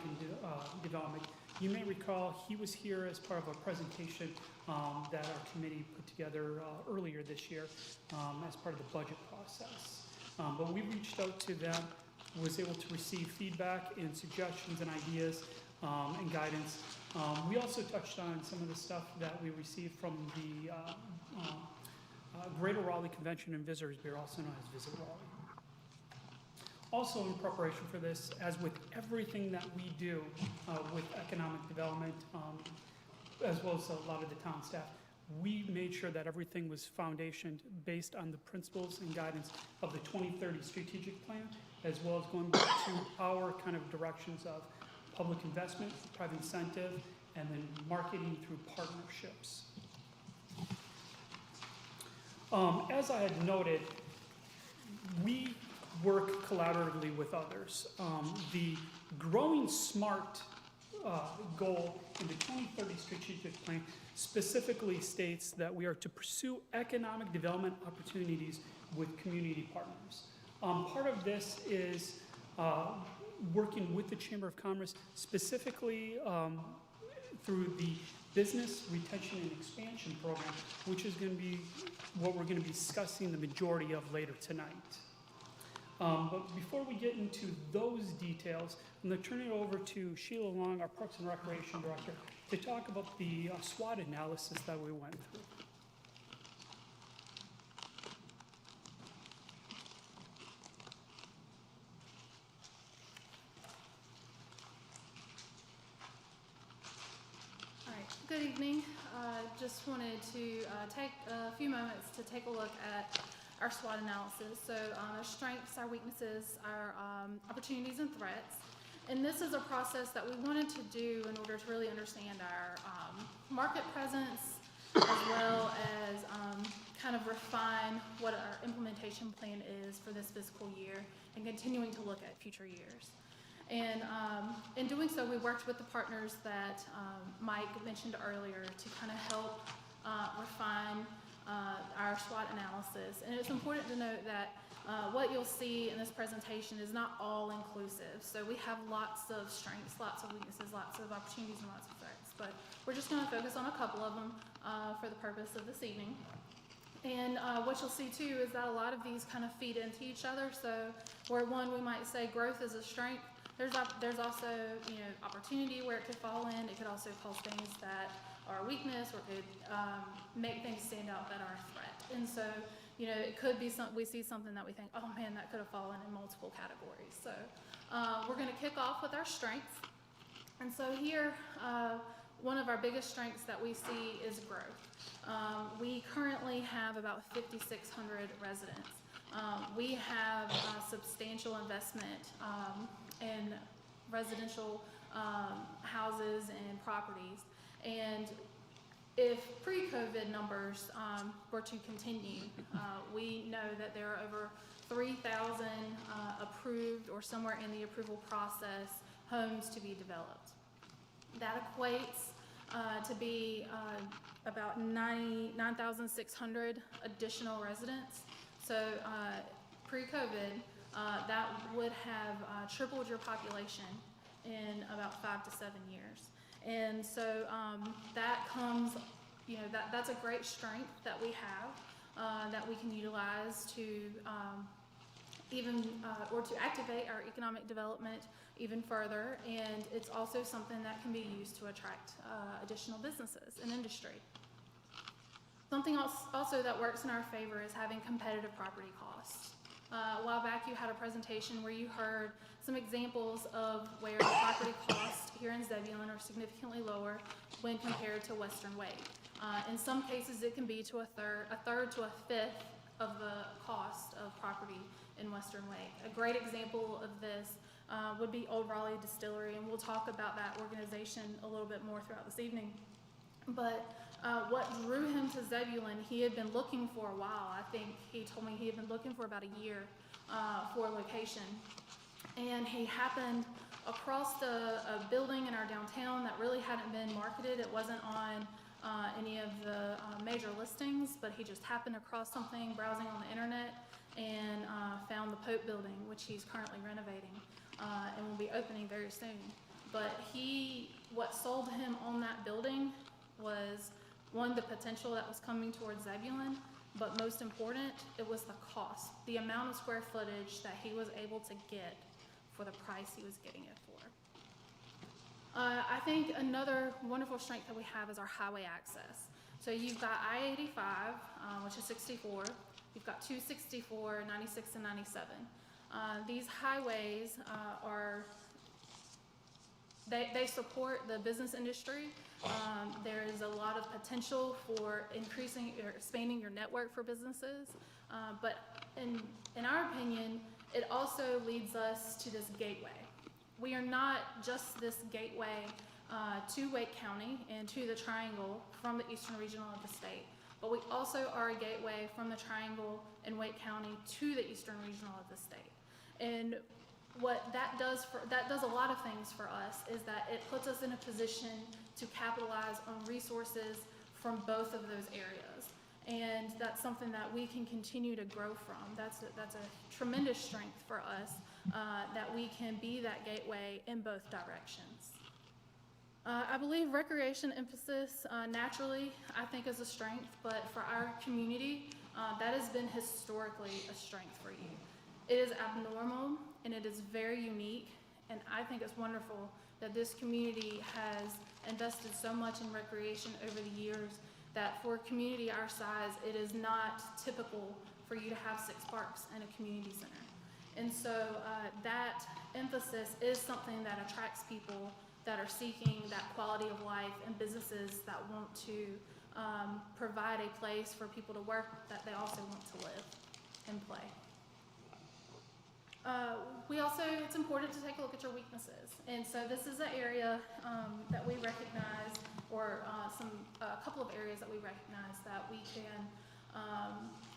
Development. You may recall he was here as part of a presentation that our committee put together earlier this year as part of the budget process. But we reached out to them, was able to receive feedback and suggestions and ideas and guidance. We also touched on some of the stuff that we received from the Greater Raleigh Convention and Visitors Bureau, also known as Visit Raleigh. Also in preparation for this, as with everything that we do with economic development, as well as a lot of the town staff, we made sure that everything was foundationed based on the principles and guidance of the 2030 strategic plan, as well as going back to our kind of directions of public investment, private incentive, and then marketing through partnerships. As I had noted, we work collaboratively with others. The Growing Smart goal in the 2030 strategic plan specifically states that we are to pursue economic development opportunities with community partners. Part of this is working with the Chamber of Commerce, specifically through the Business Retention and Expansion Program, which is going to be what we're going to be discussing the majority of later tonight. But before we get into those details, I'm going to turn it over to Sheila Long, our Parks and Recreation Director, to talk about the SWOT analysis that we went through. All right, good evening. Just wanted to take a few moments to take a look at our SWOT analysis. So our strengths, our weaknesses, our opportunities and threats. And this is a process that we wanted to do in order to really understand our market presence, as well as kind of refine what our implementation plan is for this fiscal year and continuing to look at future years. And in doing so, we worked with the partners that Mike mentioned earlier to kind of help refine our SWOT analysis. And it's important to note that what you'll see in this presentation is not all inclusive. So we have lots of strengths, lots of weaknesses, lots of opportunities, and lots of threats. But we're just going to focus on a couple of them for the purpose of this evening. And what you'll see too is that a lot of these kind of feed into each other. So where one, we might say growth is a strength, there's also, opportunity where it could fall in. It could also cause things that are a weakness, or could make things stand out that are a threat. And so, it could be we see something that we think, oh man, that could have fallen in multiple categories. So we're going to kick off with our strengths. And so here, one of our biggest strengths that we see is growth. We currently have about 5,600 residents. We have substantial investment in residential houses and properties. And if pre-COVID numbers were to continue, we know that there are over 3,000 approved or somewhere in the approval process homes to be developed. That equates to be about 9,600 additional residents. So pre-COVID, that would have tripled your population in about 5 to 7 years. And so that comes, that's a great strength that we have that we can utilize to or to activate our economic development even further. And it's also something that can be used to attract additional businesses and industry. Something else also that works in our favor is having competitive property costs. A while back you had a presentation where you heard some examples of where the property costs here in Zebulon are significantly lower when compared to Western Wake. In some cases it can be to a third to a fifth of the cost of property in Western Wake. A great example of this would be Old Raleigh Distillery, and we'll talk about that organization a little bit more throughout this evening. But what drew him to Zebulon, he had been looking for a while. I think he told me he had been looking for about a year for a location. And he happened across a building in our downtown that really hadn't been marketed. It wasn't on any of the major listings, but he just happened across something browsing on the internet and found the Pope building, which he's currently renovating and will be opening very soon. But what sold him on that building was, one, the potential that was coming towards Zebulon, but most important, it was the cost, the amount of square footage that he was able to get for the price he was getting it for. I think another wonderful strength that we have is our highway access. So you've got I-85, which is 64. You've got 264, 96, and 97. These highways they support the business industry. There is a lot of potential for increasing or expanding your network for businesses. But in our opinion, it also leads us to this gateway. We are not just this gateway to Wake County and to the Triangle from the Eastern Regional of the state, but we also are a gateway from the Triangle and Wake County to the Eastern Regional of the state. And what that does a lot of things for us is that it puts us in a position to capitalize on resources from both of those areas. And that's something that we can continue to grow from. That's a tremendous strength for us, that we can be that gateway in both directions. I believe recreation emphasis naturally, I think, is a strength, but for our community, that has been historically a strength for you. It is abnormal and it is very unique, and I think it's wonderful that this community has invested so much in recreation over the years that for a community our size, it is not typical for you to have 6 parks and a community center. And so that emphasis is something that attracts people that are seeking that quality of life, and businesses that want to provide a place for people to work that they also want to live and play. It's important to take a look at your weaknesses. And so this is an area that we recognize, or a couple of areas that we recognize that we can,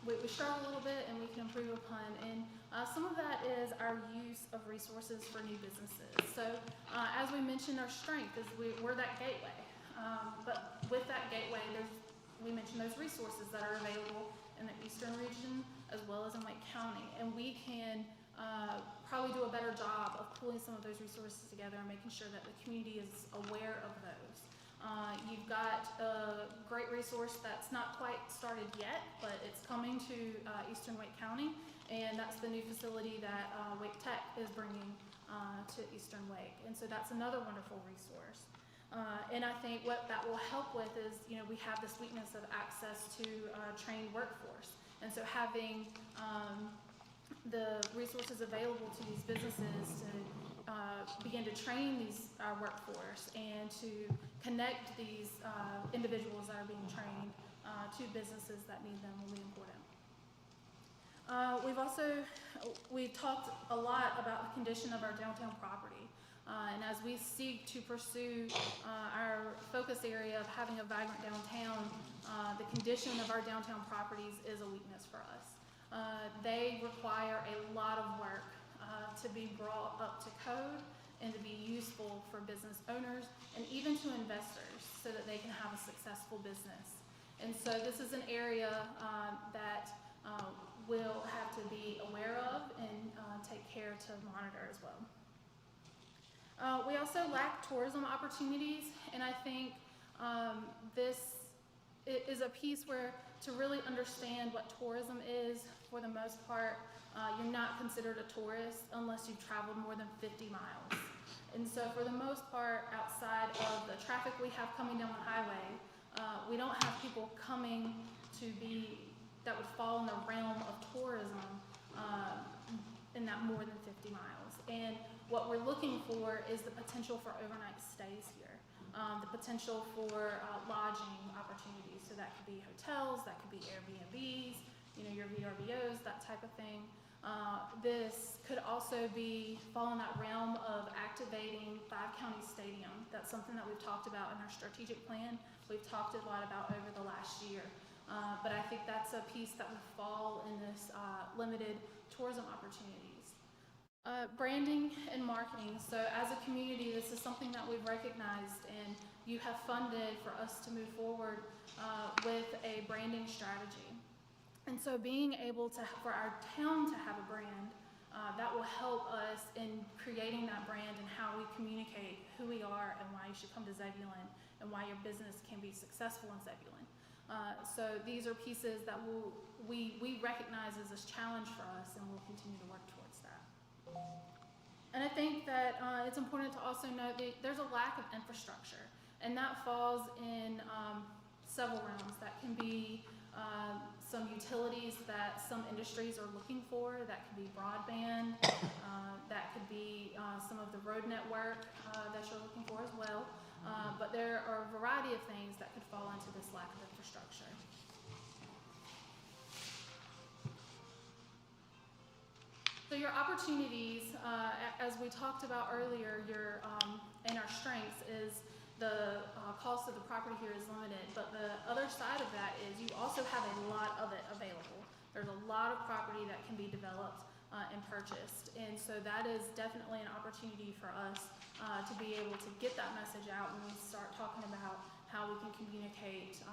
we struggle a little bit and we can improve upon. And some of that is our use of resources for new businesses. So as we mentioned, our strength is we're that gateway. But with that gateway, we mentioned those resources that are available in the Eastern region as well as in Wake County. And we can probably do a better job of pulling some of those resources together and making sure that the community is aware of those. You've got a great resource that's not quite started yet, but it's coming to Eastern Wake County, and that's the new facility that Wake Tech is bringing to Eastern Wake. And so that's another wonderful resource. And I think what that will help with is, you know, we have this weakness of access to trained workforce. And so having the resources available to these businesses to begin to train these workforce and to connect these individuals that are being trained to businesses that need them will be important. We've talked a lot about the condition of our downtown property. And as we seek to pursue our focus area of having a vibrant downtown, the condition of our downtown properties is a weakness for us. They require a lot of work to be brought up to code and to be useful for business owners and even to investors so that they can have a successful business. And so this is an area that we'll have to be aware of and take care to monitor as well. We also lack tourism opportunities, and I think this is a piece where to really understand what tourism is, for the most part, you're not considered a tourist unless you've traveled more than 50 miles. And so for the most part, outside of the traffic we have coming down the highway, we don't have people coming that would fall in the realm of tourism in that more than 50 miles. And what we're looking for is the potential for overnight stays here, the potential for lodging opportunities. So that could be hotels, that could be Airbnbs, you know, your VRBOs, that type of thing. This could also fall in that realm of activating 5-county stadium. That's something that we've talked about in our strategic plan. We've talked a lot about over the last year. But I think that's a piece that would fall in this limited tourism opportunities. Branding and marketing. So as a community, this is something that we've recognized, and you have funded for us to move forward with a branding strategy. And so being able for our town to have a brand, that will help us in creating that brand and how we communicate who we are and why you should come to Zebulon and why your business can be successful in Zebulon. So these are pieces that we recognize as a challenge for us, and we'll continue to work towards that. And I think that it's important to also note that there's a lack of infrastructure, and that falls in several realms. That can be some utilities that some industries are looking for. That could be broadband. That could be some of the road network that you're looking for as well. But there are a variety of things that could fall into this lack of infrastructure. So your opportunities, as we talked about earlier, and our strengths is the cost of the property here is limited, but the other side of that is you also have a lot of it available. There's a lot of property that can be developed and purchased, and so that is definitely an opportunity for us to be able to get that message out when we start talking about how we can communicate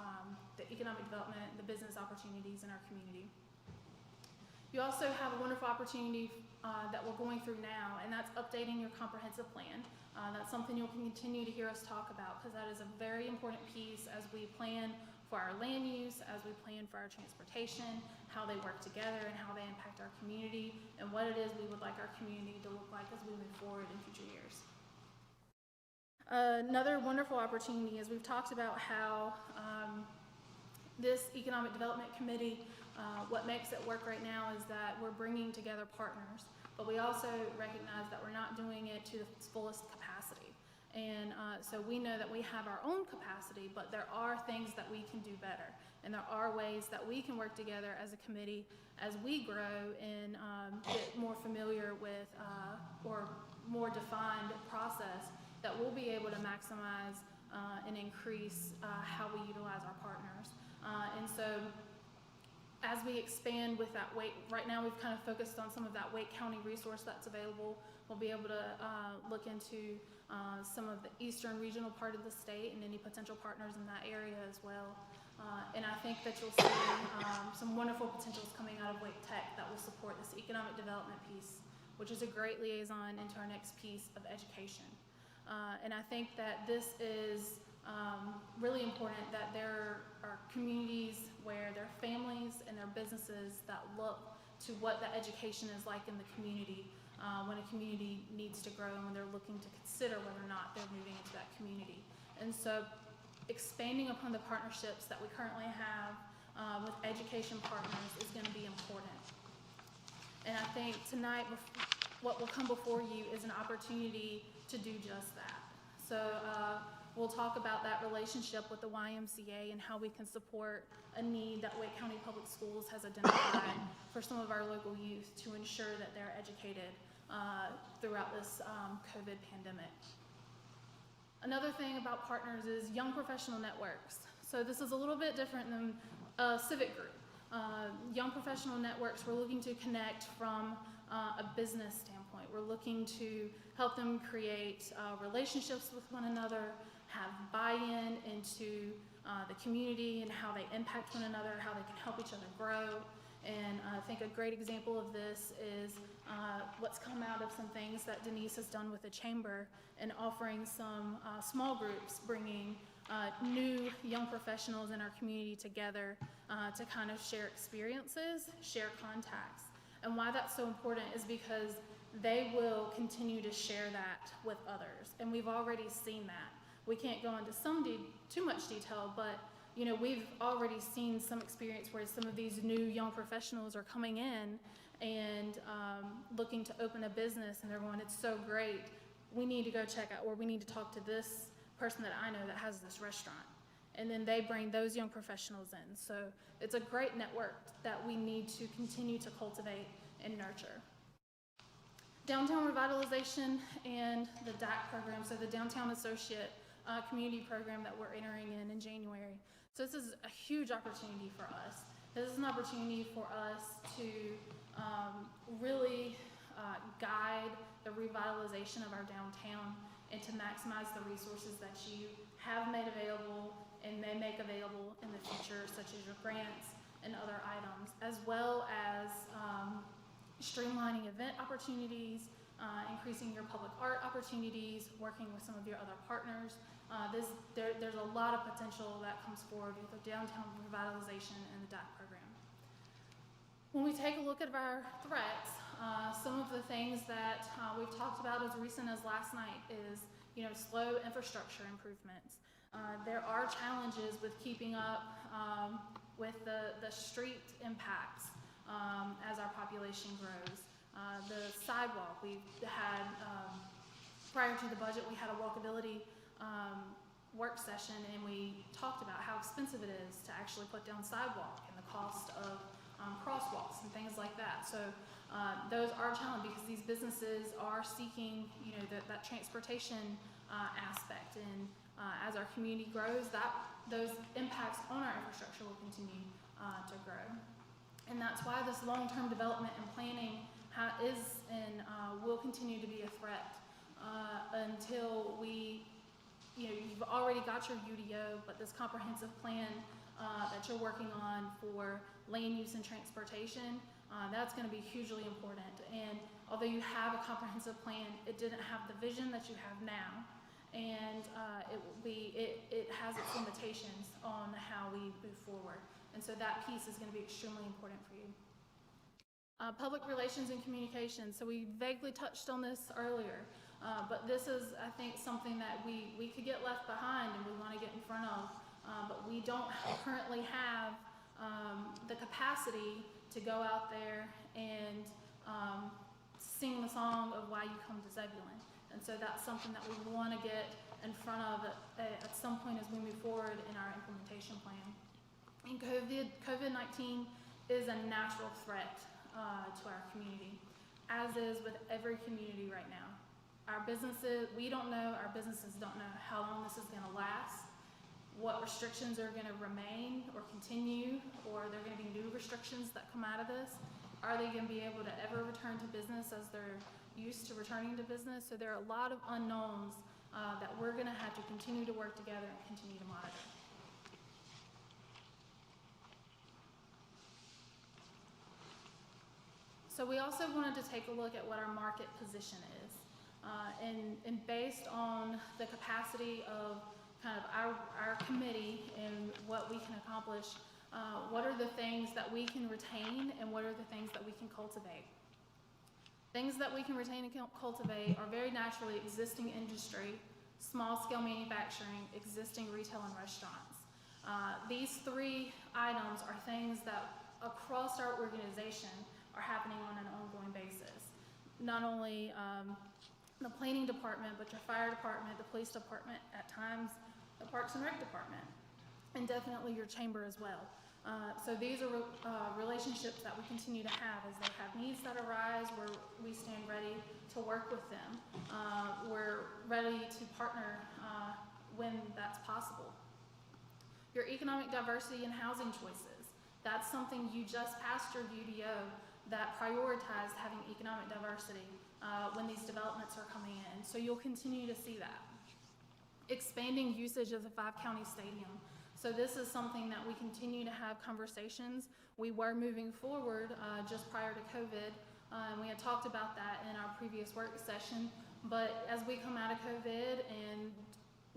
the economic development, the business opportunities in our community. You also have a wonderful opportunity that we're going through now, and that's updating your comprehensive plan. That's something you'll continue to hear us talk about, because that is a very important piece as we plan for our land use, as we plan for our transportation, how they work together and how they impact our community, and what it is we would like our community to look like as we move forward in future years. Another wonderful opportunity is we've talked about how this Economic Development Committee, what makes it work right now is that we're bringing together partners, but we also recognize that we're not doing it to its fullest capacity. And so we know that we have our own capacity, but there are things that we can do better. And there are ways that we can work together as a committee as we grow and get more familiar with or more defined process that we'll be able to maximize and increase how we utilize our partners. And so as we expand with that right now we've kind of focused on some of that Wake County resource that's available. We'll be able to look into some of the eastern regional part of the state and any potential partners in that area as well. And I think that you'll see some wonderful potentials coming out of Wake Tech that will support this economic development piece, which is a great liaison into our next piece of education. And I think that this is really important, that there are communities where there are families and there are businesses that look to what the education is like in the community when a community needs to grow and when they're looking to consider whether or not they're moving into that community. And so expanding upon the partnerships that we currently have with education partners is going to be important. And I think tonight what will come before you is an opportunity to do just that. So we'll talk about that relationship with the YMCA and how we can support a need that Wake County Public Schools has identified for some of our local youth to ensure that they're educated throughout this COVID pandemic. Another thing about partners is young professional networks. So this is a little bit different than a civic group. Young professional networks, we're looking to connect from a business standpoint. We're looking to help them create relationships with one another, have buy-in into the community and how they impact one another, how they can help each other grow. And I think a great example of this is what's come out of some things that Denise has done with the chamber and offering some small groups, bringing new young professionals in our community together to kind of share experiences, share contacts. And why that's so important is because they will continue to share that with others. And we've already seen that. We can't go into too much detail, but you know, we've already seen some experience where some of these new young professionals are coming in and looking to open a business, and they're going, it's so great, we need to go check out, or we need to talk to this person that I know that has this restaurant. And then they bring those young professionals in. So it's a great network that we need to continue to cultivate and nurture. Downtown revitalization and the DAC program, so the Downtown Associate Community Program that we're entering in January. So this is a huge opportunity for us. This is an opportunity for us to really guide the revitalization of our downtown and to maximize the resources that you have made available and may make available in the future, such as your grants and other items, as well as streamlining event opportunities, increasing your public art opportunities, working with some of your other partners. There's a lot of potential that comes forward with the downtown revitalization and the DAC program. When we take a look at our threats, some of the things that we've talked about as recent as last night is, you know, slow infrastructure improvements. There are challenges with keeping up with the street impacts as our population grows. The sidewalk, we've had, prior to the budget, we had a walkability work session, and we talked about how expensive it is to actually put down sidewalk and the cost of crosswalks and things like that. So those are challenging because these businesses are seeking, you know, that transportation aspect, and as our community grows, those impacts on our infrastructure will continue to grow. And that's why this long-term development and planning is and will continue to be a threat until we, you know, you've already got your UDO, but this comprehensive plan that you're working on for land use and transportation, that's going to be hugely important. And although you have a comprehensive plan, it didn't have the vision that you have now, and it has its limitations on how we move forward. And so that piece is going to be extremely important for you. Public relations and communications. So we vaguely touched on this earlier, but this is, I think, something that we could get left behind and we want to get in front of, but we don't currently have the capacity to go out there and sing the song of why you come to Zebulon. And so that's something that we want to get in front of at some point as we move forward in our implementation plan. And COVID-19 is a natural threat to our community, as is with every community right now. Our businesses, we don't know, our businesses don't know how long this is going to last, what restrictions are going to remain or continue, or are there going to be new restrictions that come out of this? Are they going to be able to ever return to business as they're used to returning to business? So there are a lot of unknowns that we're going to have to continue to work together and continue to monitor. So we also wanted to take a look at what our market position is. And based on the capacity of kind of our committee and what we can accomplish, what are the things that we can retain and what are the things that we can cultivate? Things that we can retain and cultivate are very naturally existing industry, small-scale manufacturing, existing retail and restaurants. These three items are things that across our organization are happening on an ongoing basis. Not only the planning department, but your fire department, the police department, at times the Parks and Rec department, and definitely your chamber as well. So these are relationships that we continue to have as they have needs that arise, where we stand ready to work with them. We're ready to partner when that's possible. Your economic diversity and housing choices. That's something you just passed your UDO that prioritized having economic diversity when these developments are coming in. So you'll continue to see that. Expanding usage of the 5-county stadium. So this is something that we continue to have conversations. We were moving forward just prior to COVID, and we had talked about that in our previous work session. But as we come out of COVID and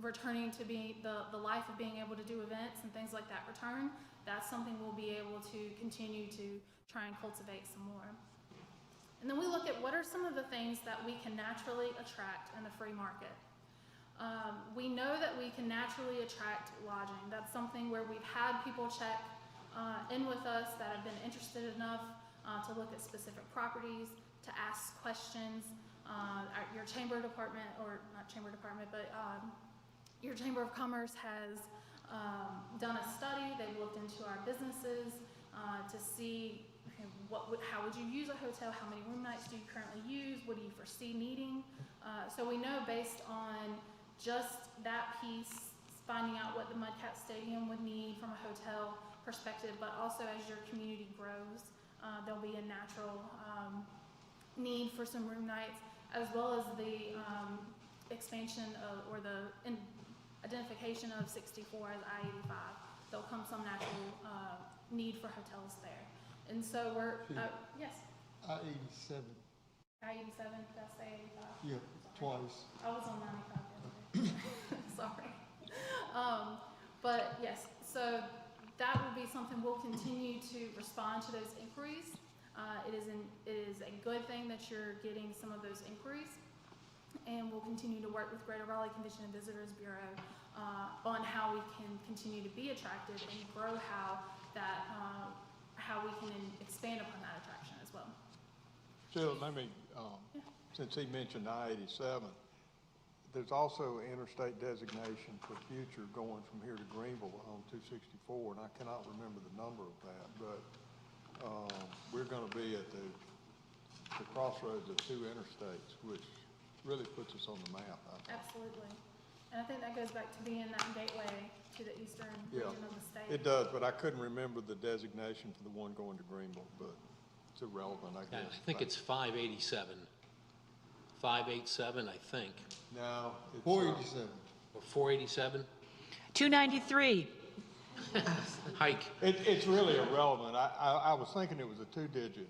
returning to the life of being able to do events and things like that return, that's something we'll be able to continue to try and cultivate some more. And then we look at what are some of the things that we can naturally attract in the free market. We know that we can naturally attract lodging. That's something where we've had people check in with us that have been interested enough to look at specific properties, to ask questions. Your chamber department, or not chamber department, but your Chamber of Commerce has done a study. They've looked into our businesses to see how would you use a hotel, how many room nights do you currently use, what do you foresee needing. So we know based on just that piece, finding out what the Mudcat Stadium would need from a hotel perspective, but also as your community grows, there'll be a natural need for some room nights, as well as the expansion of, or the identification of 64 as I-85. There'll come some natural need for hotels there. And so we're, yes? I-87. I-87, did I say 85? Yeah, twice. I was on 95 the other day. Sorry. But yes, so that will be something we'll continue to respond to those inquiries. It is a good thing that you're getting some of those inquiries, and we'll continue to work with Greater Raleigh Convention and Visitors Bureau on how we can continue to be attractive and grow how we can expand upon that attraction as well. Jill, let me, since he mentioned I-87, there's also interstate designation for future going from here to Greenville on 264, and I cannot remember the number of that, but we're going to be at the crossroads of two interstates, which really puts us on the map, I think. Absolutely. And I think that goes back to being that gateway to the eastern region of the state. It does, but I couldn't remember the designation for the one going to Greenville, but it's irrelevant, I guess. I think it's 587. 587, I think. No, it's 487. Or 487? 293. Hike. It's really irrelevant. I was thinking it was a two-digit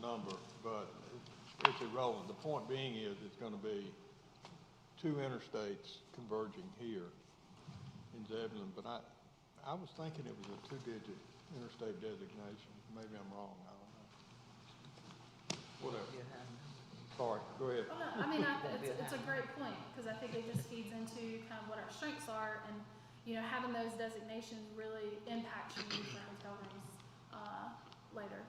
number, but it's irrelevant. The point being is it's going to be two interstates converging here in Zebulon, but I was thinking it was a two-digit interstate designation. Maybe I'm wrong. I don't know. Whatever. Sorry, go ahead. Well, no, I mean, it's a great point, because I think it just feeds into kind of what our strengths are, and having those designations really impacts your need for hotel rooms later.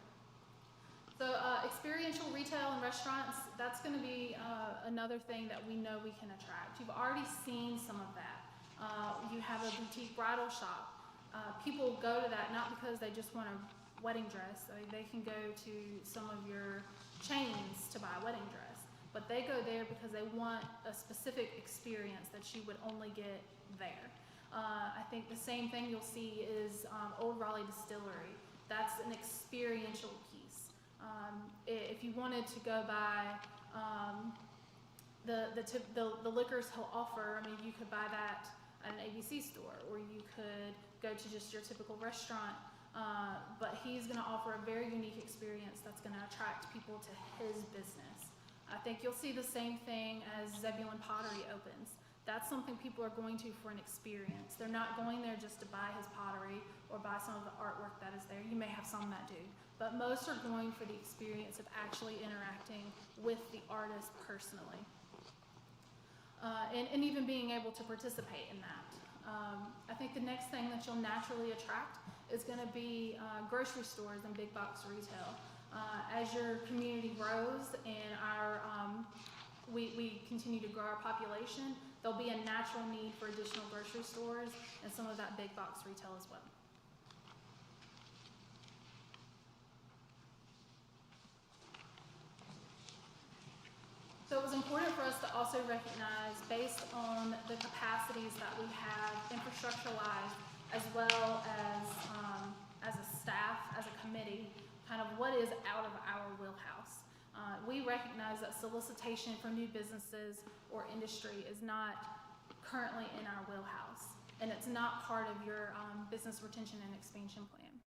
So experiential retail and restaurants, that's going to be another thing that we know we can attract. You've already seen some of that. You have a boutique bridal shop. People go to that not because they just want a wedding dress. I mean, they can go to some of your chains to buy a wedding dress, but they go there because they want a specific experience that you would only get there. I think the same thing you'll see is Old Raleigh Distillery. That's an experiential piece. If you wanted to go buy the liquors he'll offer, I mean, you could buy that at an ABC store, or you could go to just your typical restaurant but he's gonna offer a very unique experience that's gonna attract people to his business. I think you'll see the same thing as Zebulon Pottery opens. That's something people are going to for an experience. They're not going there just to buy his pottery or buy some of the artwork that is there. You may have some that do, but most are going for the experience of actually interacting with the artist personally. And even being able to participate in that. I think the next thing that you'll naturally attract is gonna be grocery stores and big box retail. As your community grows and we continue to grow our population, there'll be a natural need for additional grocery stores and some of that big box retail as well. So it was important for us to also recognize, based on the capacities that we have infrastructure-wise, as well as a staff, as a committee, kind of what is out of our wheelhouse. We recognize that solicitation for new businesses or industry is not currently in our wheelhouse, and it's not part of your business retention and expansion plan.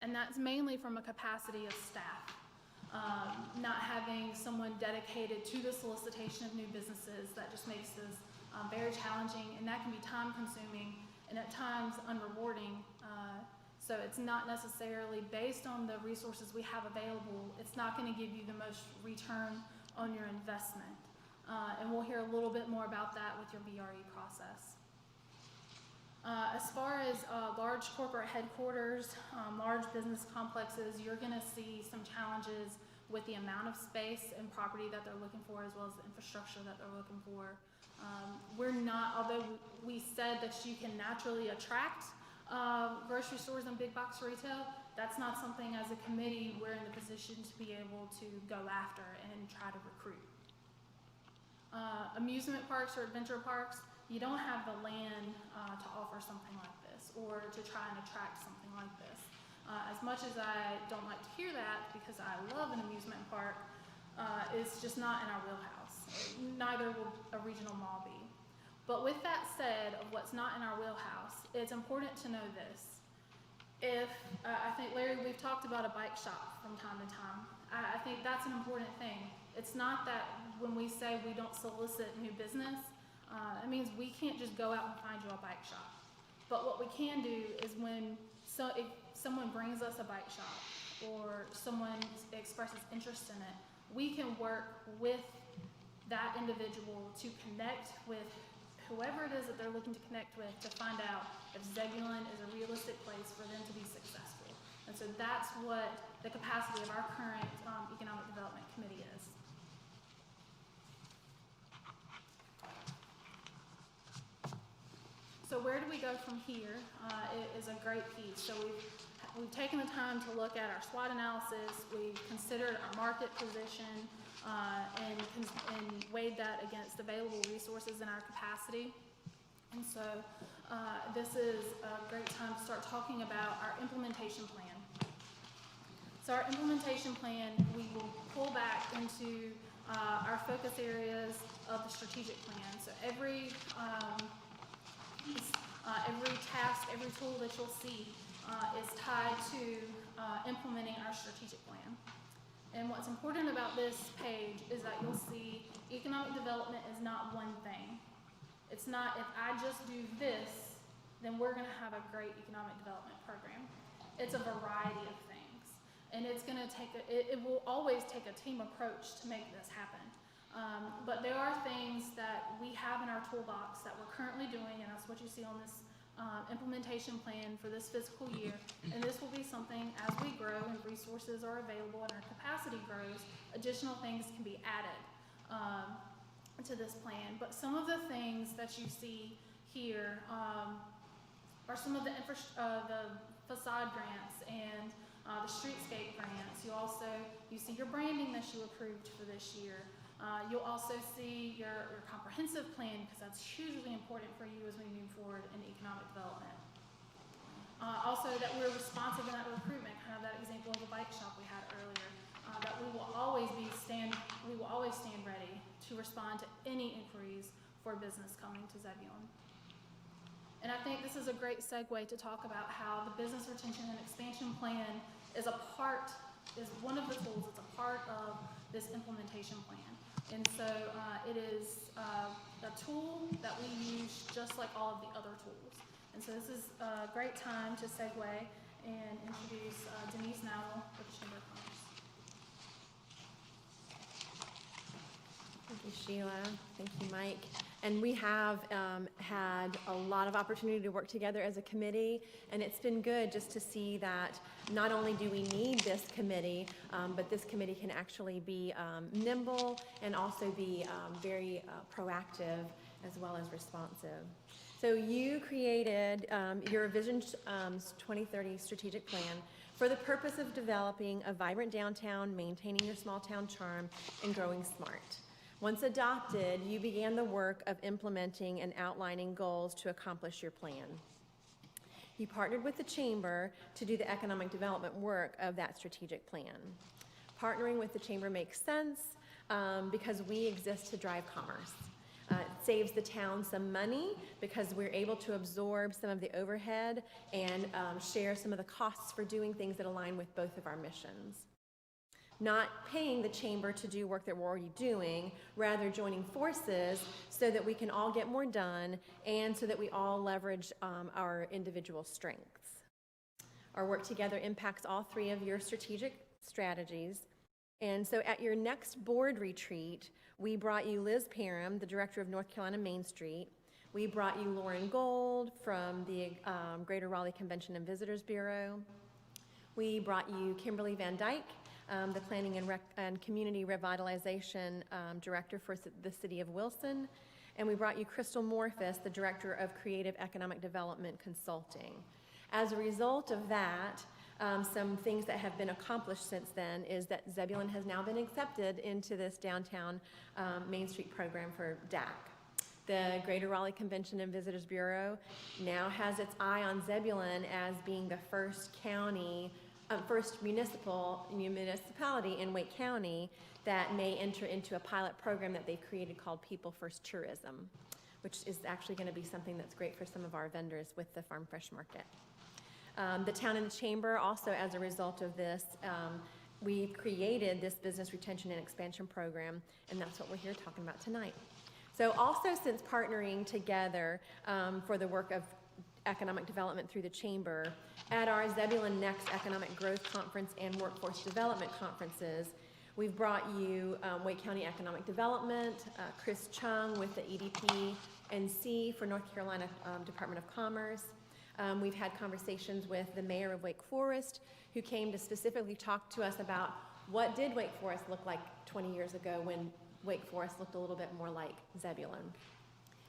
And that's mainly from a capacity of staff. Not having someone dedicated to the solicitation of new businesses, that just makes this very challenging, and that can be time consuming and at times unrewarding. So it's not necessarily based on the resources we have available. It's not going to give you the most return on your investment. And we'll hear a little bit more about that with your BRE process. As far as large corporate headquarters, large business complexes, you're going to see some challenges with the amount of space and property that they're looking for, as well as the infrastructure that they're looking for. We're not, although we said that you can naturally attract grocery stores and big box retail, that's not something as a committee we're in the position to be able to go after and try to recruit. Amusement parks or adventure parks, you don't have the land to offer something like this or to try and attract something like this. As much as I don't like to hear that, because I love an amusement park, it's just not in our wheelhouse. Neither will a regional mall be. But with that said, of what's not in our wheelhouse, it's important to know this. If, I think, Larry, we've talked about a bike shop from time to time. I think that's an important thing. It's not that when we say we don't solicit new business, it means we can't just go out and find you a bike shop. But what we can do is if someone brings us a bike shop or someone expresses interest in it, we can work with that individual to connect with whoever it is that they're looking to connect with, to find out if Zebulon is a realistic place for them to be successful. And so that's what the capacity of our current Economic Development Committee is. So where do we go from here is a great piece. So we've taken the time to look at our SWOT analysis, we've considered our market position, and weighed that against available resources in our capacity. And so this is a great time to start talking about our implementation plan. So our implementation plan, we will pull back into our focus areas of the strategic plan. So every task, every tool that you'll see is tied to implementing our strategic plan. And what's important about this page is that you'll see economic development is not one thing. It's not, if I just do this, then we're gonna have a great economic development program. It's a variety of things. And it's gonna take, it will always take a team approach to make this happen. But there are things that we have in our toolbox that we're currently doing, and that's what you see on this implementation plan for this fiscal year. And this will be something, as we grow and resources are available and our capacity grows, additional things can be added to this plan. But some of the things that you see here are some of the facade grants and the streetscape grants. You see your branding that you approved for this year. You'll also see your comprehensive plan, because that's hugely important for you as we move forward in economic development. Also, that we're responsive in that recruitment, kind of that example of the bike shop we had earlier. That we will always stand ready to respond to any inquiries for business coming to Zebulon. And I think this is a great segue to talk about how the business retention and expansion plan is one of the tools, it's a part of this implementation plan. And so it is a tool that we use just like all of the other tools. And so this is a great time to segue and introduce Denise Nowell with the Chamber of Commerce. Thank you, Sheila. Thank you, Mike. And we have had a lot of opportunity to work together as a committee, and it's been good just to see that not only do we need this committee, but this committee can actually be nimble and also be very proactive as well as responsive. So you created your Vision 2030 strategic plan for the purpose of developing a vibrant downtown, maintaining your small town charm, and growing smart. Once adopted, you began the work of implementing and outlining goals to accomplish your plan. You partnered with the Chamber to do the economic development work of that strategic plan. Partnering with the Chamber makes sense because we exist to drive commerce. It saves the town some money because we're able to absorb some of the overhead and share some of the costs for doing things that align with both of our missions. Not paying the Chamber to do work that we're already doing, rather joining forces so that we can all get more done and so that we all leverage our individual strengths. Our work together impacts all three of your strategic strategies. And so at your next board retreat, we brought you Liz Parham, the director of North Carolina Main Street. We brought you Lauren Gold from the Greater Raleigh Convention and Visitors Bureau. We brought you Kimberly Van Dyke, the Planning and Community Revitalization Director for the City of Wilson. And we brought you Crystal Morphus, the Director of Creative Economic Development Consulting. As a result of that, some things that have been accomplished since then is that Zebulon has now been accepted into this downtown Main Street program for DAC. The Greater Raleigh Convention and Visitors Bureau now has its eye on Zebulon as being the first municipality in Wake County that may enter into a pilot program that they've created called People First Tourism, which is actually going to be something that's great for some of our vendors with the Farm Fresh Market. The town and the Chamber also, as a result of this, we created this business retention and expansion program, and that's what we're here talking about tonight. So also, since partnering together for the work of economic development through the Chamber, at our Zebulon Next Economic Growth Conference and Workforce Development Conferences, we've brought you Wake County Economic Development, Chris Chung with the EDP&C for North Carolina Department of Commerce. We've had conversations with the mayor of Wake Forest, who came to specifically talk to us about what did Wake Forest look like 20 years ago when Wake Forest looked a little bit more like Zebulon.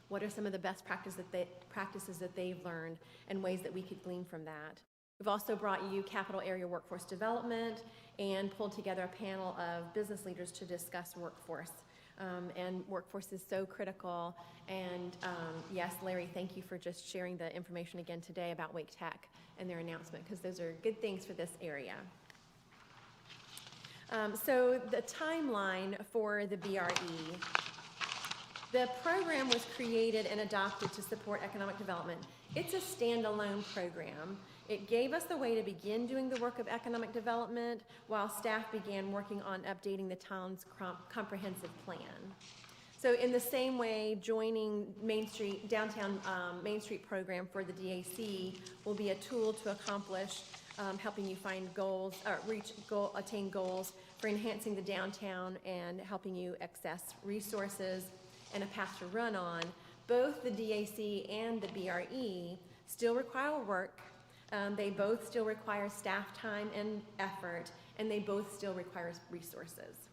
What are some of the best practices that they've learned and ways that we could glean from that? We've also brought you Capital Area Workforce Development and pulled together a panel of business leaders to discuss workforce. And workforce is so critical. And yes, Larry, thank you for just sharing the information again today about Wake Tech and their announcement, because those are good things for this area. So the timeline for the BRE. The program was created and adopted to support economic development. It's a standalone program. It gave us the way to begin doing the work of economic development while staff began working on updating the town's comprehensive plan. So in the same way, joining downtown Main Street program for the DAC will be a tool to accomplish helping you find goals, attain goals for enhancing the downtown and helping you access resources and a path to run on. Both the DAC and the BRE still require work. They both still require staff time and effort, and they both still require resources.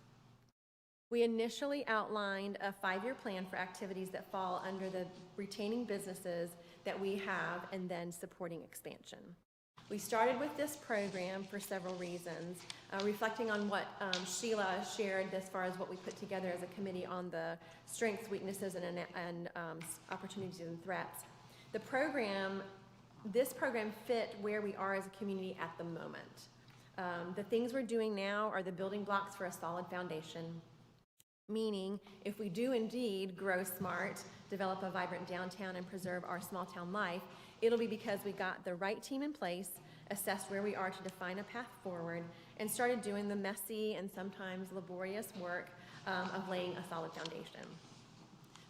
We initially outlined a 5-year plan for activities that fall under the retaining businesses that we have and then supporting expansion. We started with this program for several reasons, reflecting on what Sheila shared as far as what we put together as a committee on the strengths, weaknesses, and opportunities and threats. This program fit where we are as a community at the moment. The things we're doing now are the building blocks for a solid foundation. Meaning, if we do indeed grow smart, develop a vibrant downtown, and preserve our small town life, it'll be because we got the right team in place, assessed where we are to define a path forward, and started doing the messy and sometimes laborious work of laying a solid foundation.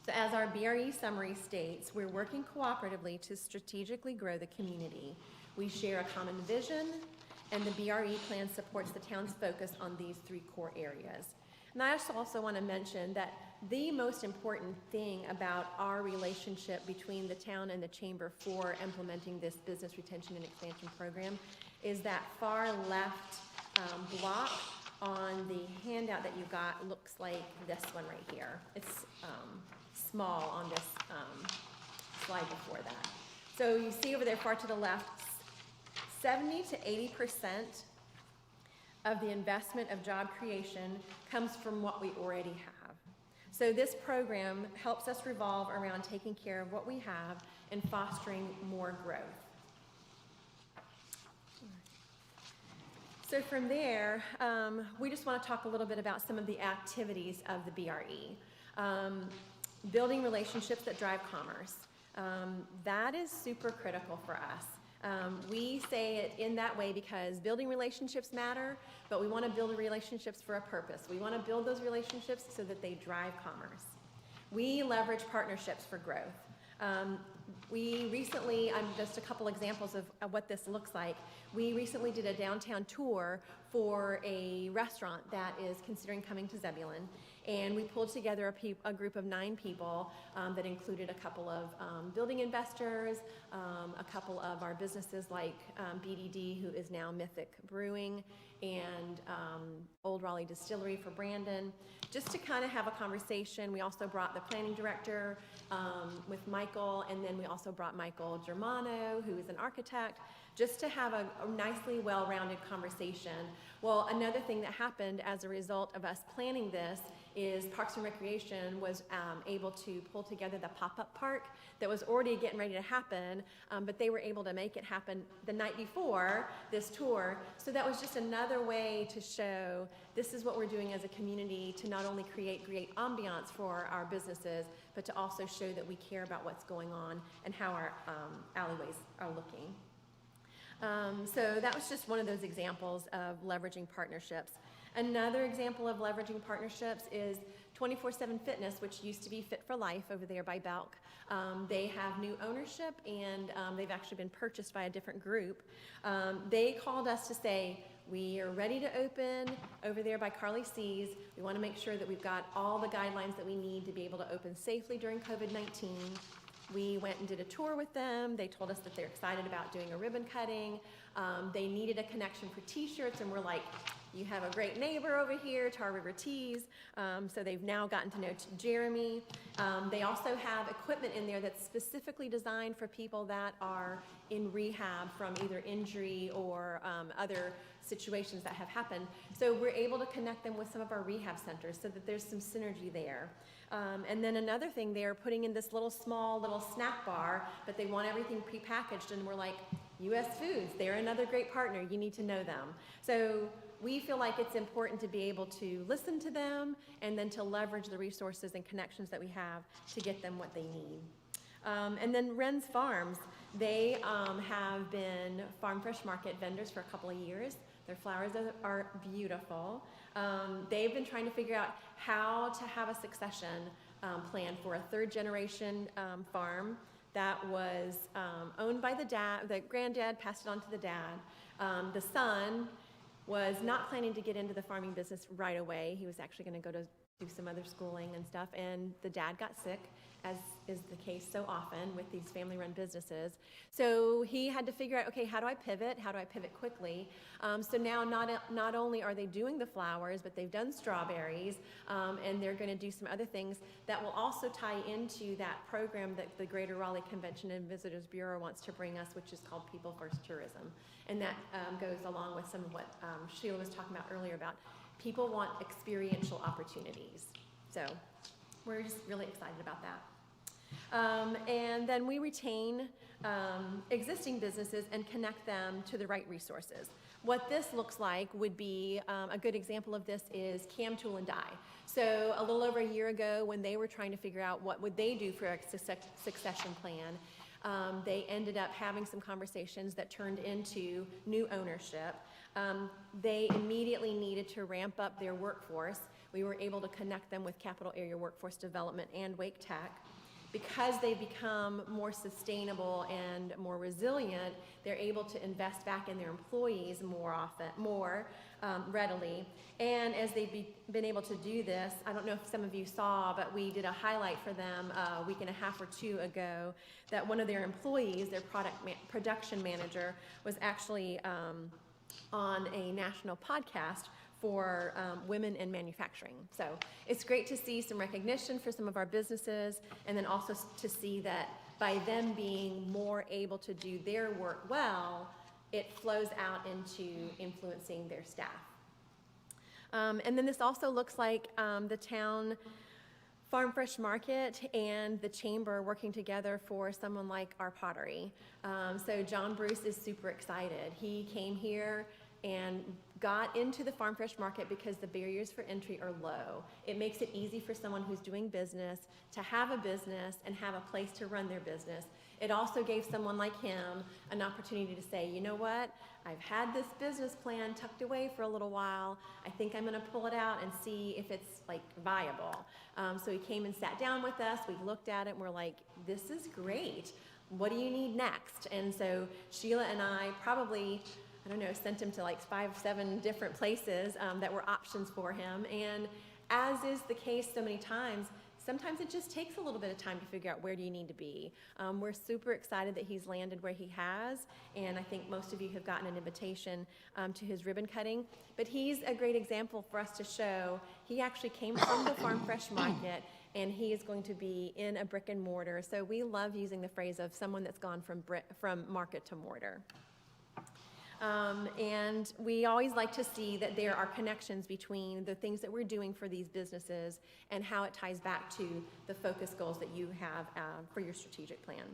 So as our BRE summary states, we're working cooperatively to strategically grow the community. We share a common vision, and the BRE plan supports the town's focus on these 3 core areas. And I also want to mention that the most important thing about our relationship between the town and the chamber for implementing this business retention and expansion program is that far left block on the handout that you got looks like this one right here. It's small on this slide before that. So you see over there far to the left, 70 to 80% of the investment of job creation comes from what we already have. So this program helps us revolve around taking care of what we have and fostering more growth. So from there, we just want to talk a little bit about some of the activities of the BRE. Building relationships that drive commerce. That is super critical for us. We say it in that way because building relationships matter, but we want to build relationships for a purpose. We want to build those relationships so that they drive commerce. We leverage partnerships for growth. We recently, just a couple examples of what this looks like. We recently did a downtown tour for a restaurant that is considering coming to Zebulon. And we pulled together a group of 9 people that included a couple of building investors, a couple of our businesses like BDD, who is now Mythic Brewing, and Old Raleigh Distillery for Brandon, just to kind of have a conversation. We also brought the planning director with Michael, and then we also brought Michael Germano, who is an architect, just to have a nicely well-rounded conversation. Well, another thing that happened as a result of us planning this is Parks and Recreation was able to pull together the pop-up park that was already getting ready to happen, but they were able to make it happen the night before this tour. So that was just another way to show this is what we're doing as a community to not only create great ambiance for our businesses, but to also show that we care about what's going on and how our alleyways are looking. So that was just one of those examples of leveraging partnerships. Another example of leveraging partnerships is 24/7 Fitness, which used to be Fit for Life over there by Belk. They have new ownership, and they've actually been purchased by a different group. They called us to say, we are ready to open over there by Carly C's. We want to make sure that we've got all the guidelines that we need to be able to open safely during COVID-19. We went and did a tour with them. They told us that they're excited about doing a ribbon cutting. They needed a connection for t-shirts, and we're like, you have a great neighbor over here, Tar River Tees. So they've now gotten to know Jeremy. They also have equipment in there that's specifically designed for people that are in rehab from either injury or other situations that have happened. So we're able to connect them with some of our rehab centers so that there's some synergy there. And then another thing, they're putting in this small little snack bar, but they want everything prepackaged, and we're like, US Foods, they're another great partner, you need to know them. So we feel like it's important to be able to listen to them and then to leverage the resources and connections that we have to get them what they need. And then Wren's Farms, they have been farm fresh market vendors for a couple of years. Their flowers are beautiful. They've been trying to figure out how to have a succession plan for a 3rd generation farm that was owned by the dad. The granddad passed it on to the dad. The son was not planning to get into the farming business right away. He was actually going to go to do some other schooling and stuff, and the dad got sick, as is the case so often with these family-run businesses. So he had to figure out, okay, how do I pivot? How do I pivot quickly? So now not only are they doing the flowers, but they've done strawberries, and they're going to do some other things that will also tie into that program that the Greater Raleigh Convention and Visitors Bureau wants to bring us, which is called People First Tourism. And that goes along with some of what Sheila was talking about earlier about people want experiential opportunities. So we're just really excited about that. And then we retain existing businesses and connect them to the right resources. What this looks like would be, a good example of this is Cam Tool and Die. So a little over a year ago, when they were trying to figure out what would they do for a succession plan, they ended up having some conversations that turned into new ownership. They immediately needed to ramp up their workforce. We were able to connect them with Capital Area Workforce Development and Wake Tech. Because they've become more sustainable and more resilient, they're able to invest back in their employees more readily. And as they've been able to do this, I don't know if some of you saw, but we did a highlight for them a week and a half or two ago that one of their employees, their production manager, was actually on a national podcast for women in manufacturing. So it's great to see some recognition for some of our businesses, and then also to see that by them being more able to do their work well, it flows out into influencing their staff. And then this also looks like the town Farm Fresh Market and the Chamber working together for someone like our pottery. So John Bruce is super excited. He came here and got into the Farm Fresh Market because the barriers for entry are low. It makes it easy for someone who's doing business to have a business and have a place to run their business. It also gave someone like him an opportunity to say, you know what, I've had this business plan tucked away for a little while. I think I'm gonna pull it out and see if it's like viable. So he came and sat down with us, we looked at it and we're like, this is great. What do you need next? And so Sheila and I probably, I don't know, sent him to like 5, 7 different places that were options for him. And as is the case so many times, sometimes it just takes a little bit of time to figure out where do you need to be. We're super excited that he's landed where he has, and I think most of you have gotten an invitation to his ribbon cutting. But he's a great example for us to show. He actually came from the Farm Fresh Market, and he is going to be in a brick and mortar. So we love using the phrase of someone that's gone from market to mortar. And we always like to see that there are connections between the things that we're doing for these businesses and how it ties back to the focus goals that you have for your strategic plan.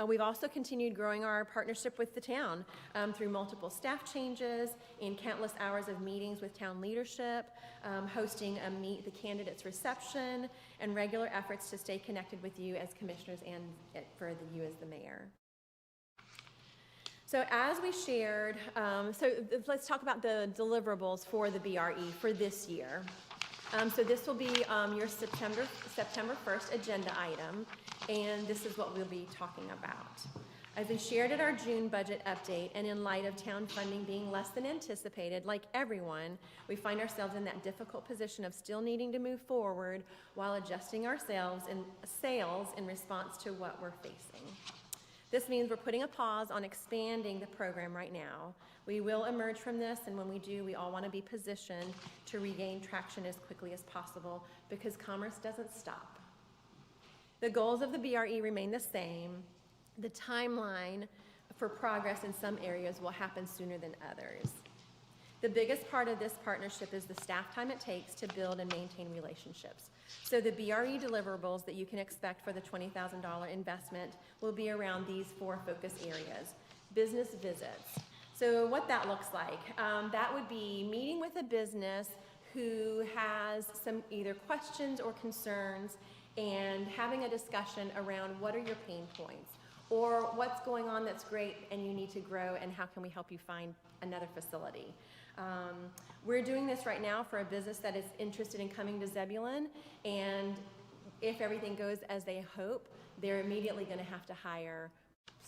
We've also continued growing our partnership with the town through multiple staff changes and countless hours of meetings with town leadership, hosting a Meet the Candidates reception, and regular efforts to stay connected with you as commissioners and for you as the mayor. So as we shared, so let's talk about the deliverables for the BRE for this year. So this will be your September 1st agenda item, and this is what we'll be talking about. As we shared at our June budget update, and in light of town funding being less than anticipated, like everyone, we find ourselves in that difficult position of still needing to move forward while adjusting our sales in response to what we're facing. This means we're putting a pause on expanding the program right now. We will emerge from this, and when we do, we all want to be positioned to regain traction as quickly as possible because commerce doesn't stop. The goals of the BRE remain the same. The timeline for progress in some areas will happen sooner than others. The biggest part of this partnership is the staff time it takes to build and maintain relationships. So the BRE deliverables that you can expect for the $20,000 investment will be around these 4 focus areas. Business visits. So what that looks like, that would be meeting with a business who has some either questions or concerns and having a discussion around what are your pain points or what's going on that's great and you need to grow and how can we help you find another facility. We're doing this right now for a business that is interested in coming to Zebulon, and if everything goes as they hope, they're immediately going to have to hire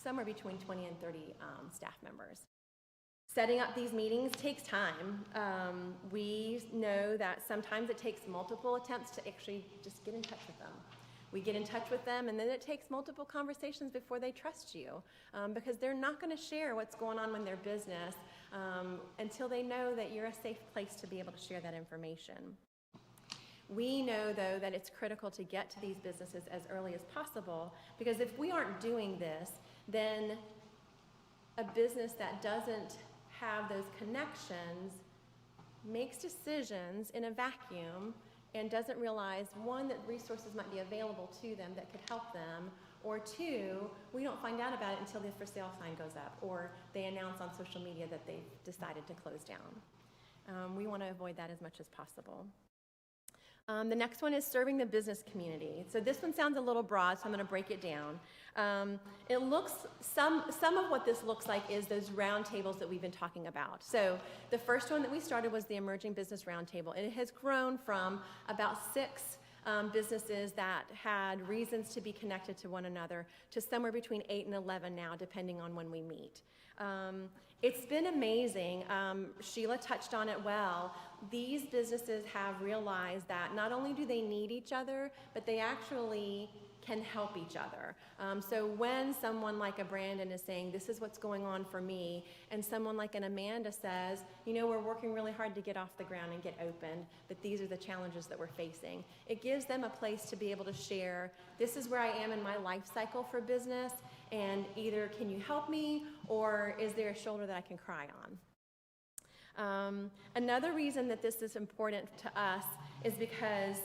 somewhere between 20 and 30 staff members. Setting up these meetings takes time. We know that sometimes it takes multiple attempts to actually just get in touch with them. We get in touch with them, and then it takes multiple conversations before they trust you because they're not going to share what's going on in their business until they know that you're a safe place to be able to share that information. We know, though, that it's critical to get to these businesses as early as possible because if we aren't doing this, then a business that doesn't have those connections makes decisions in a vacuum and doesn't realize, one, that resources might be available to them that could help them, Or two, we don't find out about it until the for sale sign goes up, or they announce on social media that they've decided to close down. We want to avoid that as much as possible. The next one is serving the business community. So this one sounds a little broad, so I'm going to break it down. It looks, some of what this looks like is those roundtables that we've been talking about. So the first one that we started was the Emerging Business Roundtable, and it has grown from about 6 businesses that had reasons to be connected to one another to somewhere between 8 and 11 now, depending on when we meet. It's been amazing. Sheila touched on it well. These businesses have realized that not only do they need each other, but they actually can help each other. So when someone like a Brandon is saying, this is what's going on for me, and someone like an Amanda says, you know, we're working really hard to get off the ground and get opened, but these are the challenges that we're facing. It gives them a place to be able to share, this is where I am in my life cycle for business, and either can you help me, or is there a shoulder that I can cry on? Another reason that this is important to us is because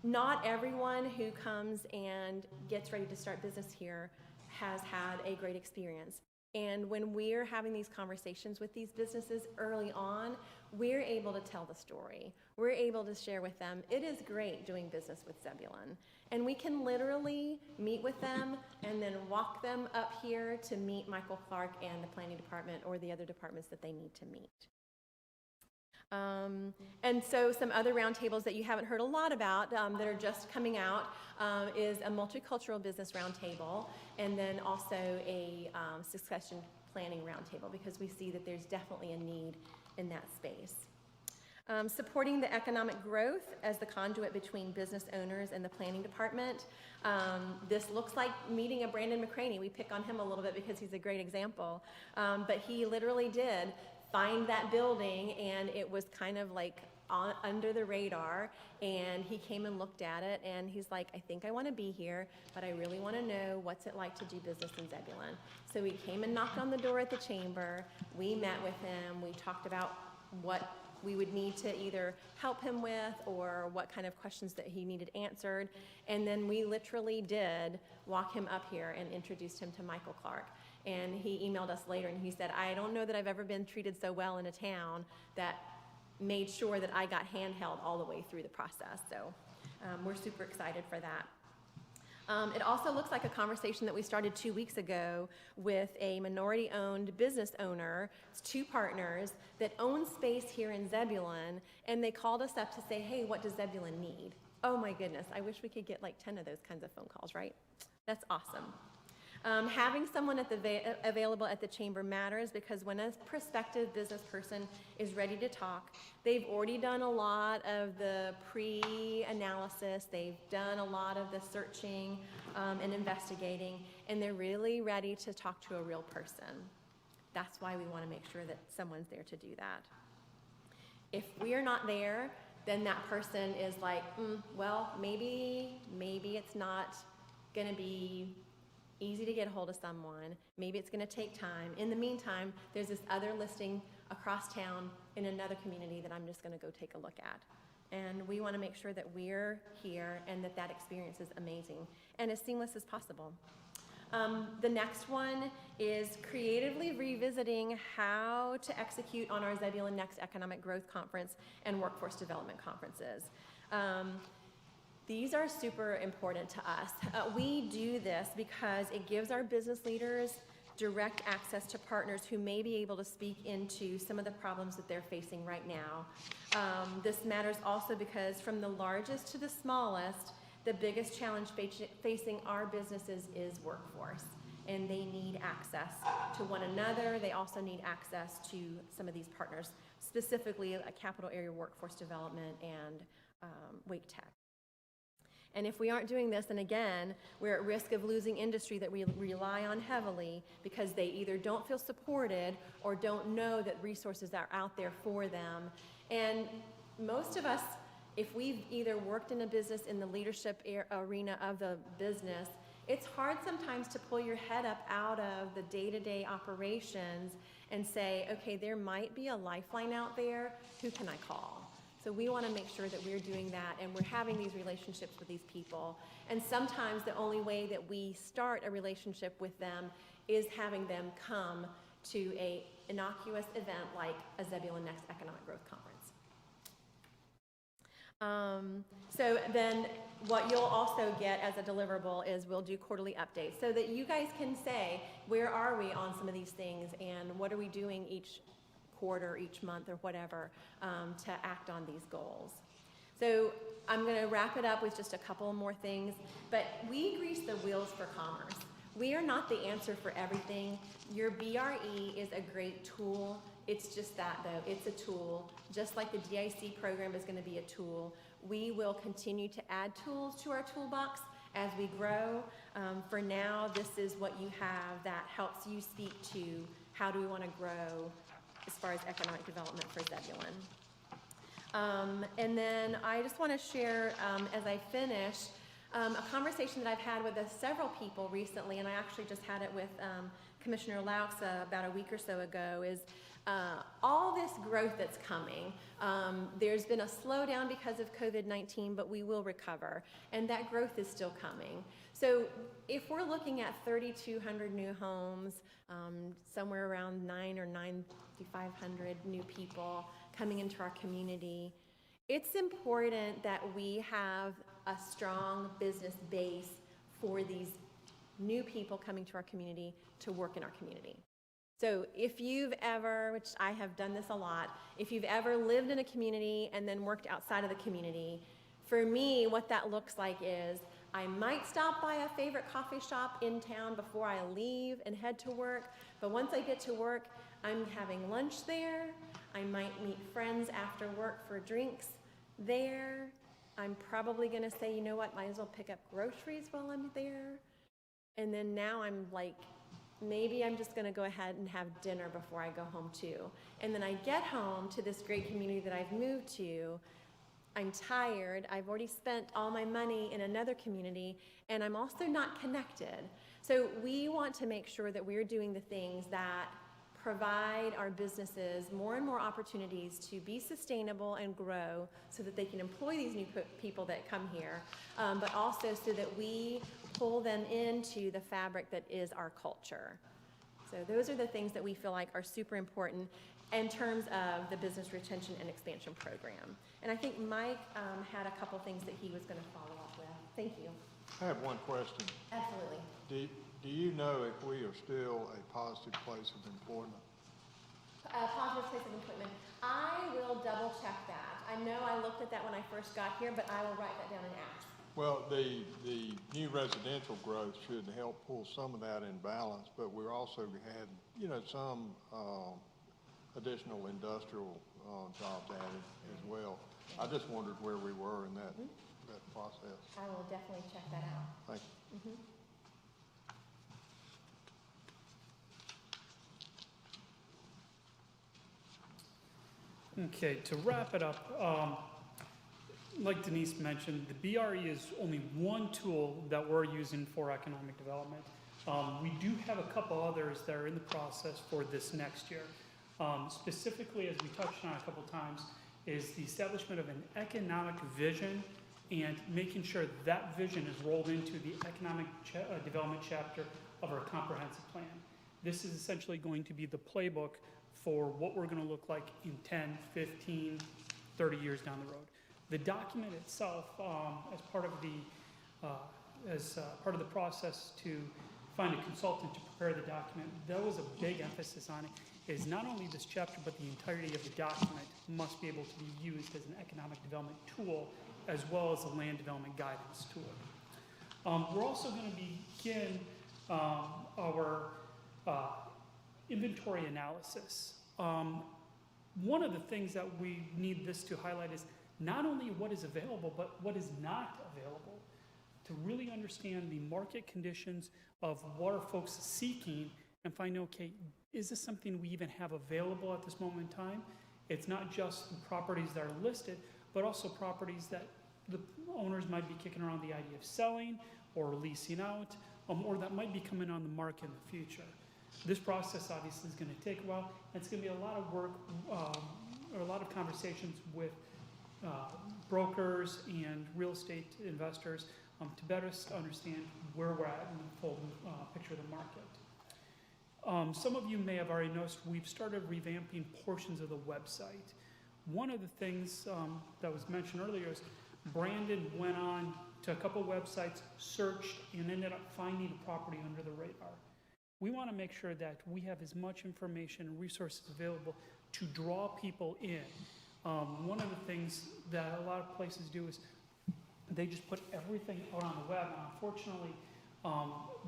not everyone who comes and gets ready to start business here has had a great experience. And when we're having these conversations with these businesses early on, we're able to tell the story. We're able to share with them, it is great doing business with Zebulon. And we can literally meet with them and then walk them up here to meet Michael Clark and the planning department or the other departments that they need to meet. And so some other roundtables that you haven't heard a lot about that are just coming out is a multicultural business roundtable, and then also a succession planning roundtable, because we see that there's definitely a need in that space. Supporting the economic growth as the conduit between business owners and the planning department. This looks like meeting a Brandon McCraney. We pick on him a little bit because he's a great example, but he literally did find that building, and it was kind of like under the radar, and he came and looked at it, and he's like, I think I want to be here, but I really want to know what's it like to do business in Zebulon. So he came and knocked on the door at the chamber. We met with him. We talked about what we would need to either help him with or what kind of questions that he needed answered, and then we literally did walk him up here and introduced him to Michael Clark. And he emailed us later and he said, I don't know that I've ever been treated so well in a town that made sure that I got handheld all the way through the process. So we're super excited for that. It also looks like a conversation that we started 2 weeks ago with a minority-owned business owner. It's 2 partners that own space here in Zebulon, and they called us up to say, hey, what does Zebulon need? Oh my goodness, I wish we could get like 10 of those kinds of phone calls, right? That's awesome. Having someone available at the chamber matters, because when a prospective business person is ready to talk, they've already done a lot of the pre-analysis, they've done a lot of the searching and investigating, and they're really ready to talk to a real person. That's why we want to make sure that someone's there to do that. If we are not there, then that person is like, well, maybe it's not going to be easy to get a hold of someone. Maybe it's going to take time. In the meantime, there's this other listing across town in another community that I'm just going to go take a look at. And we want to make sure that we're here and that experience is amazing and as seamless as possible. The next one is creatively revisiting how to execute on our Zebulon Next Economic Growth Conference and Workforce Development Conferences. These are super important to us. We do this because it gives our business leaders direct access to partners who may be able to speak into some of the problems that they're facing right now. This matters also because from the largest to the smallest, the biggest challenge facing our businesses is workforce, and they need access to one another. They also need access to some of these partners, specifically a capital area workforce development and Wake Tech. And if we aren't doing this, then again, we're at risk of losing industry that we rely on heavily because they either don't feel supported or don't know that resources are out there for them. And most of us, if we've either worked in a business in the leadership arena of the business, it's hard sometimes to pull your head up out of the day-to-day operations and say, okay, there might be a lifeline out there. Who can I call? So we want to make sure that we're doing that and we're having these relationships with these people. And sometimes the only way that we start a relationship with them is having them come to a innocuous event like a Zebulon Next Economic Growth Conference. So then what you'll also get as a deliverable is we'll do quarterly updates so that you guys can say, where are we on some of these things and what are we doing each quarter, each month, or whatever, to act on these goals. So I'm going to wrap it up with just a couple more things, but we grease the wheels for commerce. We are not the answer for everything. Your BRE is a great tool. It's just that, though. It's a tool. Just like the DIC program is going to be a tool, we will continue to add tools to our toolbox as we grow. For now, this is what you have that helps you speak to how do we want to grow as far as economic development for Zebulon. And then I just want to share, as I finish, a conversation that I've had with several people recently, and I actually just had it with Commissioner Laux about a week or so ago, is all this growth that's coming. There's been a slowdown because of COVID-19, but we will recover, and that growth is still coming. So if we're looking at 3,200 new homes, somewhere around 900 or 9,500 new people coming into our community, it's important that we have a strong business base for these new people coming to our community to work in our community. So if you've ever, which I have done this a lot, if you've ever lived in a community and then worked outside of the community, for me, what that looks like is I might stop by a favorite coffee shop in town before I leave and head to work, but once I get to work, I'm having lunch there. I might meet friends after work for drinks there. I'm probably going to say, you know what, might as well pick up groceries while I'm there. And then now I'm like, maybe I'm just going to go ahead and have dinner before I go home too. And then I get home to this great community that I've moved to. I'm tired. I've already spent all my money in another community, and I'm also not connected. So we want to make sure that we're doing the things that provide our businesses more and more opportunities to be sustainable and grow so that they can employ these new people that come here, but also so that we pull them into the fabric that is our culture. So those are the things that we feel like are super important in terms of the business retention and expansion program. And I think Mike had a couple things that he was going to follow up with. Thank you. I have one question. Absolutely. Do you know if we are still a positive place of employment? A positive place of employment. I will double check that. I know I looked at that when I first got here, but I will write that down and ask. Well, the new residential growth should help pull some of that in balance, but we're also had, you know, some additional industrial jobs added as well. I just wondered where we were in that process. I will definitely check that out. Thank you. Okay, to wrap it up, like Denise mentioned, the BRE is only one tool that we're using for economic development. We do have a couple others that are in the process for this next year. Specifically, as we touched on a couple times, is the establishment of an economic vision and making sure that vision is rolled into the economic development chapter of our comprehensive plan. This is essentially going to be the playbook for what we're going to look like in 10, 15, 30 years down the road. The document itself, as part of the process to find a consultant to prepare the document, there was a big emphasis on it, is not only this chapter, but the entirety of the document must be able to be used as an economic development tool, as well as a land development guidance tool. We're also going to begin our inventory analysis. One of the things that we need this to highlight is not only what is available, but what is not available, to really understand the market conditions of what are folks seeking and find, okay, is this something we even have available at this moment in time? It's not just the properties that are listed, but also properties that the owners might be kicking around the idea of selling or leasing out, or that might be coming on the market in the future. This process obviously is going to take a while, and it's going to be a lot of work, or a lot of conversations with brokers and real estate investors to better understand where we're at in the full picture of the market. Some of you may have already noticed we've started revamping portions of the website. One of the things that was mentioned earlier is Brandon went on to a couple websites, searched, and ended up finding a property under the radar. We want to make sure that we have as much information and resources available to draw people in. One of the things that a lot of places do is they just put everything out on the web, and unfortunately,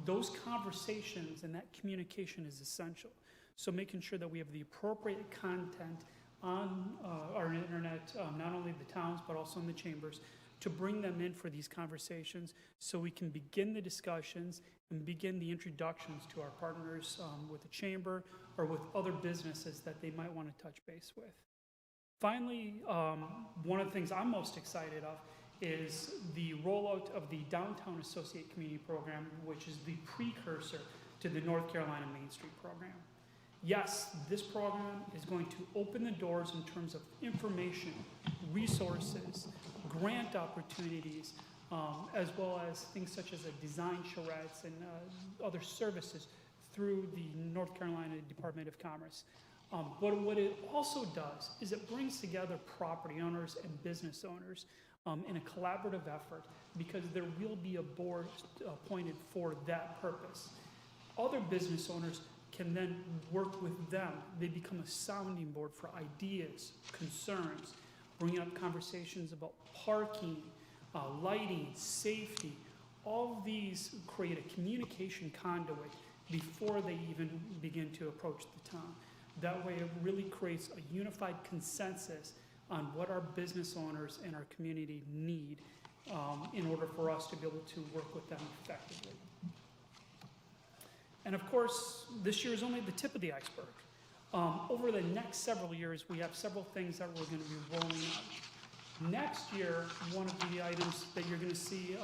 those conversations and that communication is essential. So making sure that we have the appropriate content on our internet, not only the towns, but also in the chambers, to bring them in for these conversations so we can begin the discussions and begin the introductions to our partners with the chamber or with other businesses that they might want to touch base with. Finally, one of the things I'm most excited of is the rollout of the Downtown Associate Community Program, which is the precursor to the North Carolina Main Street Program. Yes, this program is going to open the doors in terms of information, resources, grant opportunities, as well as things such as a design charrettes and other services through the North Carolina Department of Commerce. But what it also does is it brings together property owners and business owners in a collaborative effort, because there will be a board appointed for that purpose. Other business owners can then work with them. They become a sounding board for ideas, concerns, bringing up conversations about parking, lighting, safety. All of these create a communication conduit before they even begin to approach the town. That way it really creates a unified consensus on what our business owners and our community need in order for us to be able to work with them effectively. And of course, this year is only the tip of the iceberg. Over the next several years, we have several things that we're going to be rolling out. Next year, one of the items that you're going to see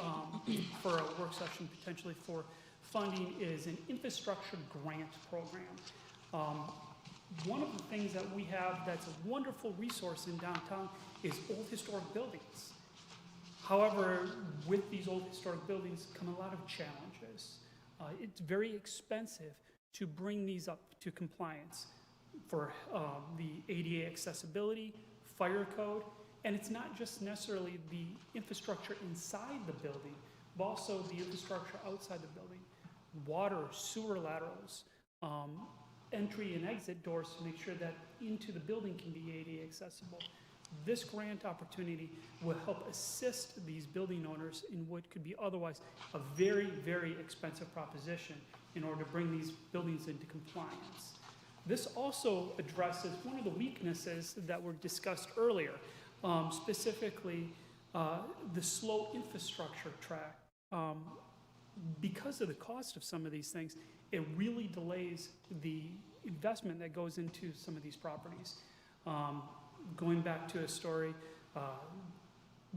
for a work session potentially for funding is an infrastructure grant program. One of the things that we have that's a wonderful resource in downtown is old historic buildings. However, with these old historic buildings come a lot of challenges. It's very expensive to bring these up to compliance for the ADA accessibility, fire code, and it's not just necessarily the infrastructure inside the building, but also the infrastructure outside the building. Water, sewer laterals, entry and exit doors to make sure that into the building can be ADA accessible. This grant opportunity will help assist these building owners in what could be otherwise a very, very expensive proposition in order to bring these buildings into compliance. This also addresses one of the weaknesses that were discussed earlier, specifically the slow infrastructure track. Because of the cost of some of these things, it really delays the investment that goes into some of these properties. Going back to a story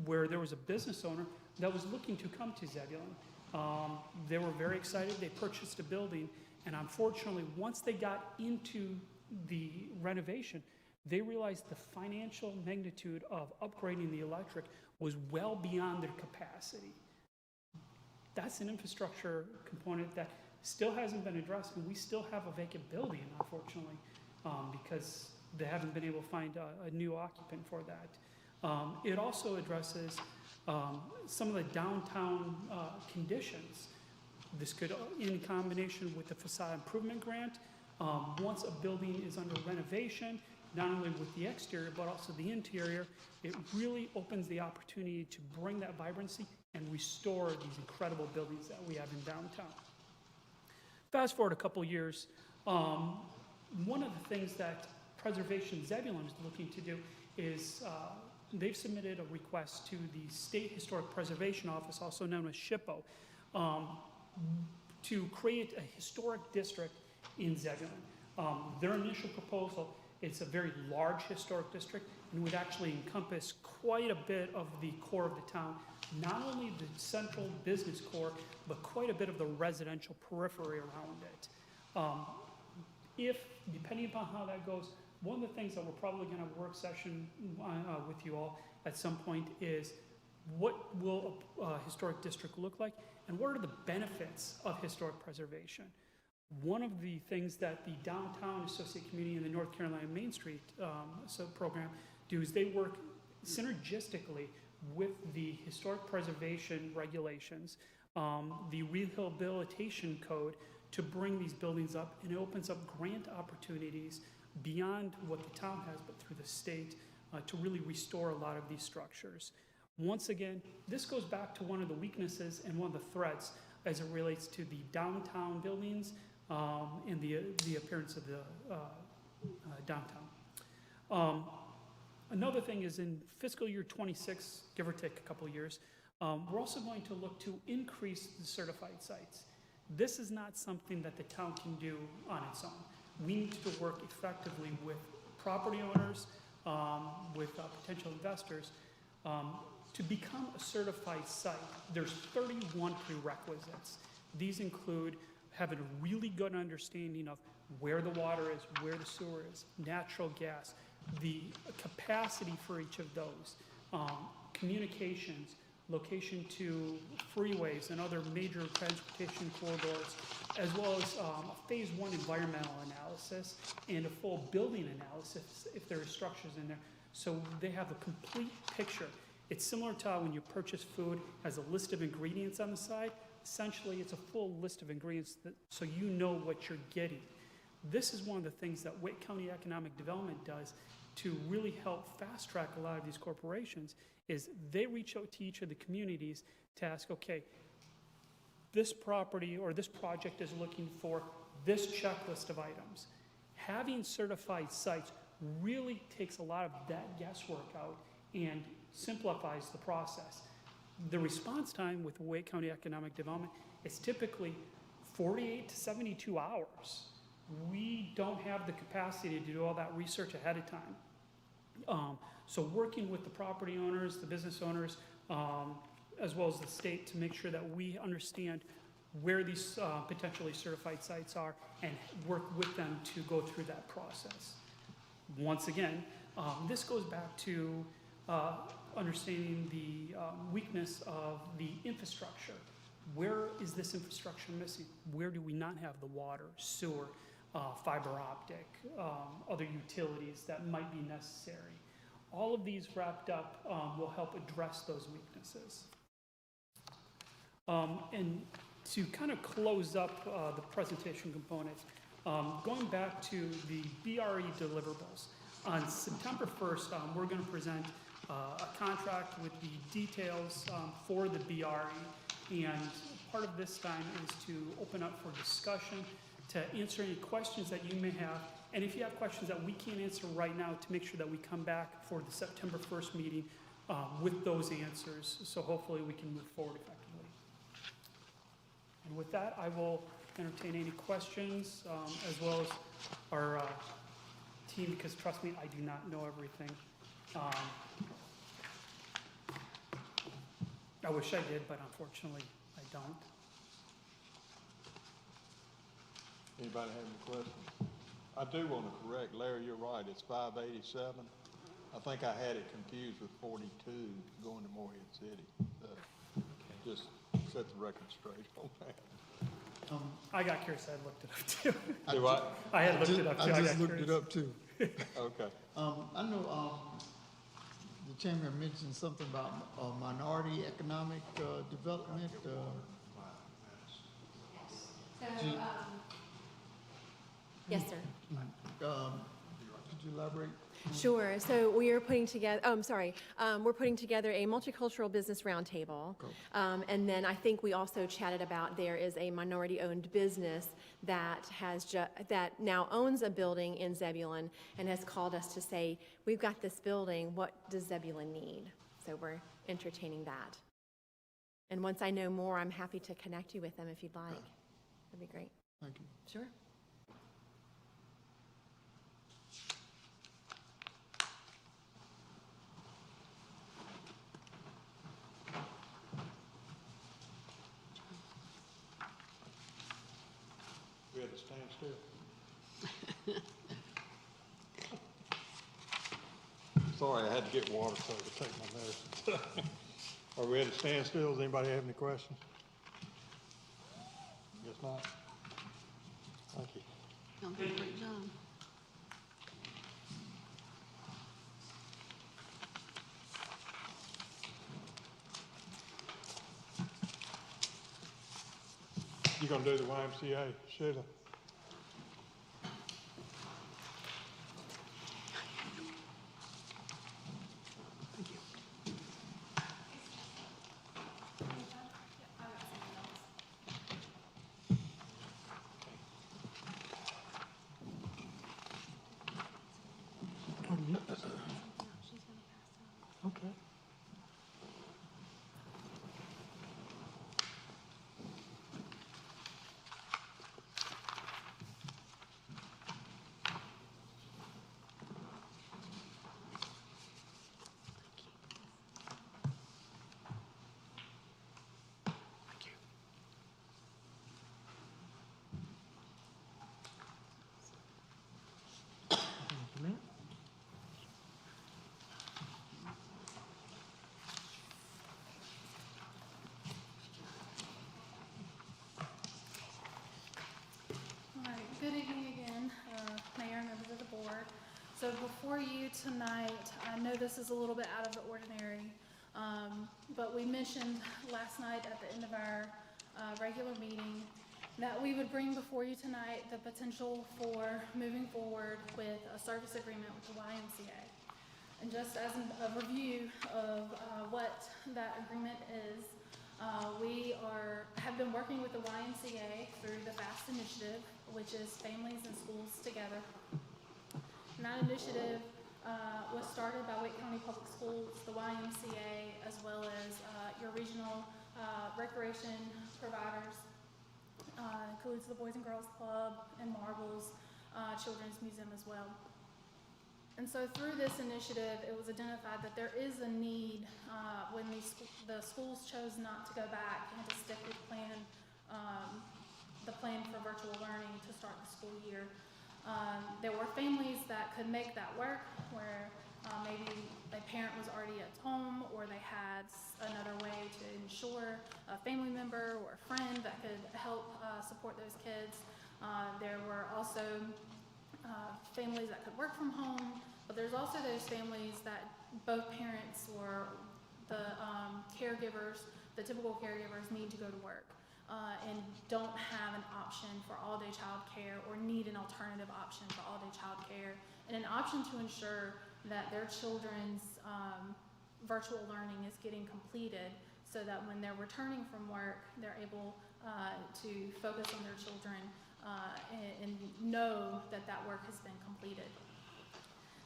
where there was a business owner that was looking to come to Zebulon. They were very excited. They purchased a building, and unfortunately, once they got into the renovation, they realized the financial magnitude of upgrading the electric was well beyond their capacity. That's an infrastructure component that still hasn't been addressed, and we still have a vacant building, unfortunately, because they haven't been able to find a new occupant for that. It also addresses some of the downtown conditions. This could, in combination with the facade improvement grant, once a building is under renovation, not only with the exterior, but also the interior, it really opens the opportunity to bring that vibrancy and restore these incredible buildings that we have in downtown. Fast forward a couple years, one of the things that Preservation Zebulon is looking to do is they've submitted a request to the State Historic Preservation Office, also known as SHPO, to create a historic district in Zebulon. Their initial proposal, it's a very large historic district and would actually encompass quite a bit of the core of the town, not only the central business core, but quite a bit of the residential periphery around it. Depending upon how that goes, one of the things that we're probably going to have a work session with you all at some point is, what will a historic district look like, and what are the benefits of historic preservation? One of the things that the Downtown Associate Community and the North Carolina Main Street program do is they work synergistically with the historic preservation regulations, the rehabilitation code, to bring these buildings up, and it opens up grant opportunities beyond what the town has, but through the state, to really restore a lot of these structures. Once again, this goes back to one of the weaknesses and one of the threats as it relates to the downtown buildings and the appearance of the downtown. Another thing is in fiscal year 26, give or take a couple of years, we're also going to look to increase the certified sites. This is not something that the town can do on its own. We need to work effectively with property owners, with potential investors, to become a certified site. There's 31 prerequisites. These include having a really good understanding of where the water is, where the sewer is, natural gas, the capacity for each of those, communications, location to freeways and other major transportation corridors, as well as a phase 1 environmental analysis and a full building analysis if there are structures in there. So they have a complete picture. It's similar to how when you purchase food as a list of ingredients on the side. Essentially, it's a full list of ingredients so you know what you're getting. This is one of the things that Wake County Economic Development does to really help fast track a lot of these corporations, is they reach out to each of the communities to ask, okay, this property or this project is looking for this checklist of items. Having certified sites really takes a lot of that guesswork out and simplifies the process. The response time with Wake County Economic Development is typically 48 to 72 hours. We don't have the capacity to do all that research ahead of time. So working with the property owners, the business owners, as well as the state, to make sure that we understand where these potentially certified sites are and work with them to go through that process. Once again, this goes back to understanding the weakness of the infrastructure. Where is this infrastructure missing? Where do we not have the water, sewer, fiber optic, other utilities that might be necessary? All of these wrapped up will help address those weaknesses. And to kind of close up the presentation component, going back to the BRE deliverables, on September 1st, we're going to present a contract with the details for the BRE, and part of this time is to open up for discussion, to answer any questions that you may have, and if you have questions that we can't answer right now, to make sure that we come back for the September 1st meeting with those answers, so hopefully we can move forward effectively. And with that, I will entertain any questions, as well as our team, because trust me, I do not know everything. I wish I did, but unfortunately, I don't. Anybody have any questions? I do want to correct, Larry, you're right, it's 587. I think I had it confused with 42 going to Morehead City. Just set the record straight on that. I got curious, I looked it up too. Do what? I had looked it up too. I got just looked it curious. up too. Okay. I know, the chairman mentioned something about minority economic development. Yes, sir. Could you elaborate? Sure. So we are putting together, we're putting together a multicultural business roundtable. And then I think we also chatted about there is a minority-owned business that that now owns a building in Zebulon and has called us to say, we've got this building, what does Zebulon need? So we're entertaining that. And once I know more, I'm happy to connect you with them if you'd like. That'd be great. Thank you. Sure. We had to stand still. Sorry, I had to get water so I could take my medicine. Are we at a standstill? Does anybody have any questions? Guess not. Thank you. Y'all did a great job. You gonna do the YMCA, Sheila? Okay. All right, good evening again, Mayor and members of the board. So before you tonight, I know this is a little bit out of the ordinary, but we mentioned last night at the end of our regular meeting that we would bring before you tonight the potential for moving forward with a service agreement with the YMCA. And just as a review of what that agreement is, we have been working with the YMCA through the FAST initiative, which is Families and Schools Together. And that initiative was started by Wake County Public Schools, the YMCA, as well as your regional recreation providers. Includes the Boys and Girls Club and Marbles Children's Museum as well. And so through this initiative, it was identified that there is a need when the schools chose not to go back and to stick with the plan for virtual learning to start the school year. There were families that could make that work, where maybe a parent was already at home, or they had another way to ensure a family member or a friend that could help support those kids. There were also families that could work from home, but there's also those families that both parents or the caregivers, the typical caregivers, need to go to work and don't have an option for all-day childcare, or need an alternative option for all-day childcare, and an option to ensure that their children's virtual learning is getting completed, so that when they're returning from work, they're able to focus on their children and know that that work has been completed.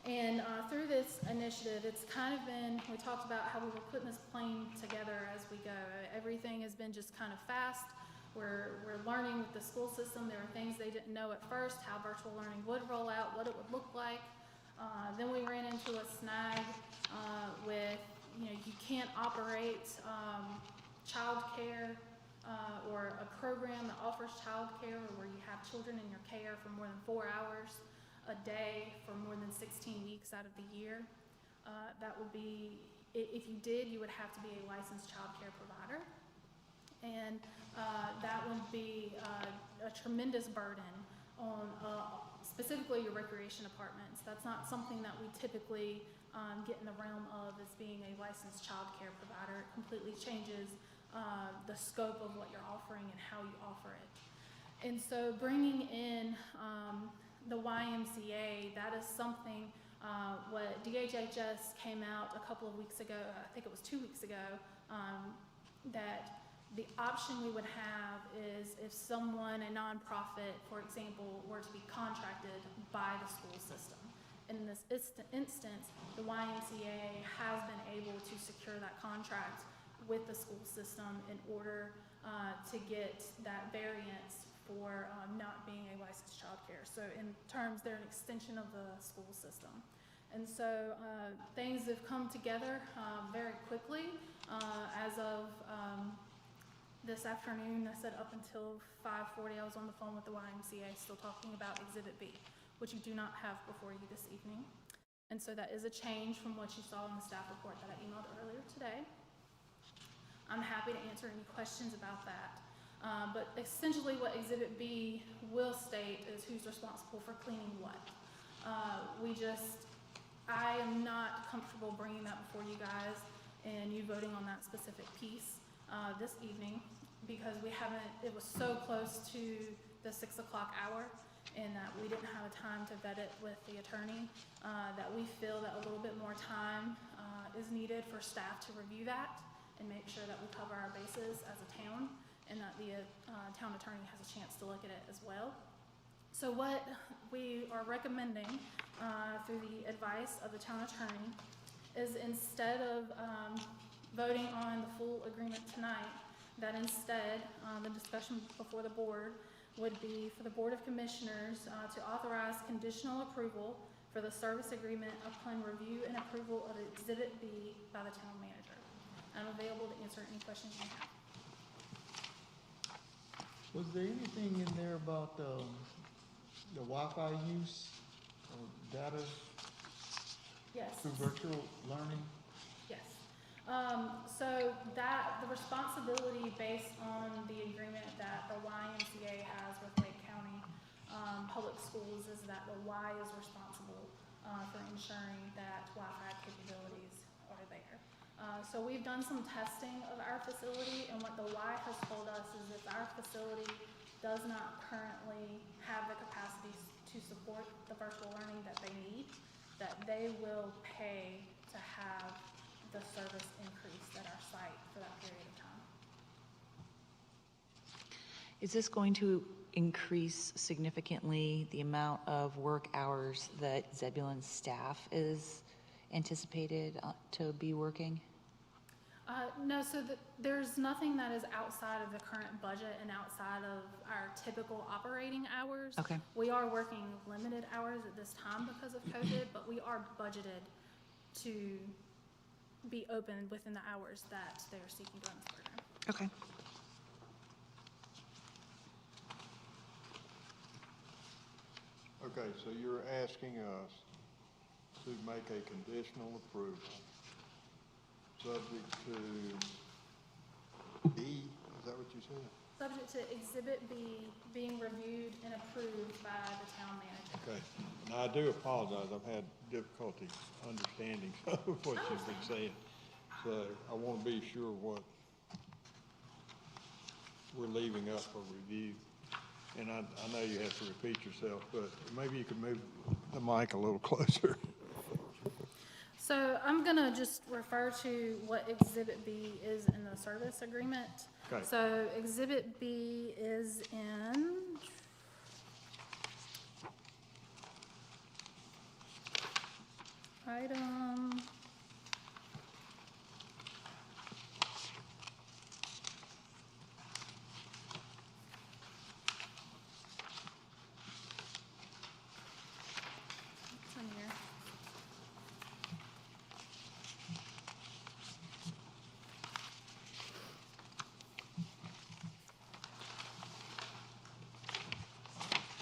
And through this initiative, it's kind of been, we talked about how we were putting this plane together as we go. Everything has been just kind of fast. We're learning with the school system. There were things they didn't know at first, how virtual learning would roll out, what it would look like. Then we ran into a snag with, you can't operate childcare or a program that offers childcare, or where you have children in your care for more than 4 hours a day for more than 16 weeks out of the year. That would be, if you did, you would have to be a licensed childcare provider. And that would be a tremendous burden on specifically your recreation apartments. That's not something that we typically get in the realm of as being a licensed childcare provider. It completely changes the scope of what you're offering and how you offer it. And so bringing in the YMCA, that is something, what DHHS came out a couple of weeks ago, I think it was 2 weeks ago, that the option we would have is if someone, a nonprofit, for example, were to be contracted by the school system. And in this instance, the YMCA has been able to secure that contract with the school system in order to get that variance for not being a licensed childcare. So in terms, they're an extension of the school system. And so things have come together very quickly. As of this afternoon, I said up until 5:40, I was on the phone with the YMCA still talking about Exhibit B, which you do not have before you this evening. And so that is a change from what you saw in the staff report that I emailed earlier today. I'm happy to answer any questions about that. But essentially what Exhibit B will state is who's responsible for cleaning what. I am not comfortable bringing that before you guys and you voting on that specific piece this evening, because it was so close to the 6 o'clock hour, and that we didn't have time to vet it with the attorney, that we feel that a little bit more time is needed for staff to review that and make sure that we cover our bases as a town, and that the town attorney has a chance to look at it as well. So what we are recommending through the advice of the town attorney is, instead of voting on the full agreement tonight, that instead the discussion before the board would be for the Board of Commissioners to authorize conditional approval for the service agreement upon review and approval of Exhibit B by the town manager. I'm available to answer any questions you have. Was there anything in there about the Wi-Fi use or data Yes. through virtual learning? Yes. So that the responsibility based on the agreement that the YMCA has with Lake County Public Schools is that the Y is responsible for ensuring that Wi-Fi capabilities are there. So we've done some testing of our facility, and what the Y has told us is if our facility does not currently have the capacity to support the virtual learning that they need, that they will pay to have the service increased at our site for that period of time. Is this going to increase significantly the amount of work hours that Zebulon's staff is anticipated to be working? No, so there's nothing that is outside of the current budget and outside of our typical operating hours. Okay. We are working limited hours at this time because of COVID, but we are budgeted to be open within the hours that they're seeking to run this program. Okay. Okay, so you're asking us to make a conditional approval subject to B, is that what you said? Subject to Exhibit B being reviewed and approved by the town manager. Okay, now I do apologize, I've had difficulty understanding some of what you've been saying. So I want to be sure what we're leaving up for review. And I know you have to repeat yourself, but maybe you could move the mic a little closer. So I'm gonna just refer to what Exhibit B is in the service agreement. Okay. So Exhibit B is in item it's in here.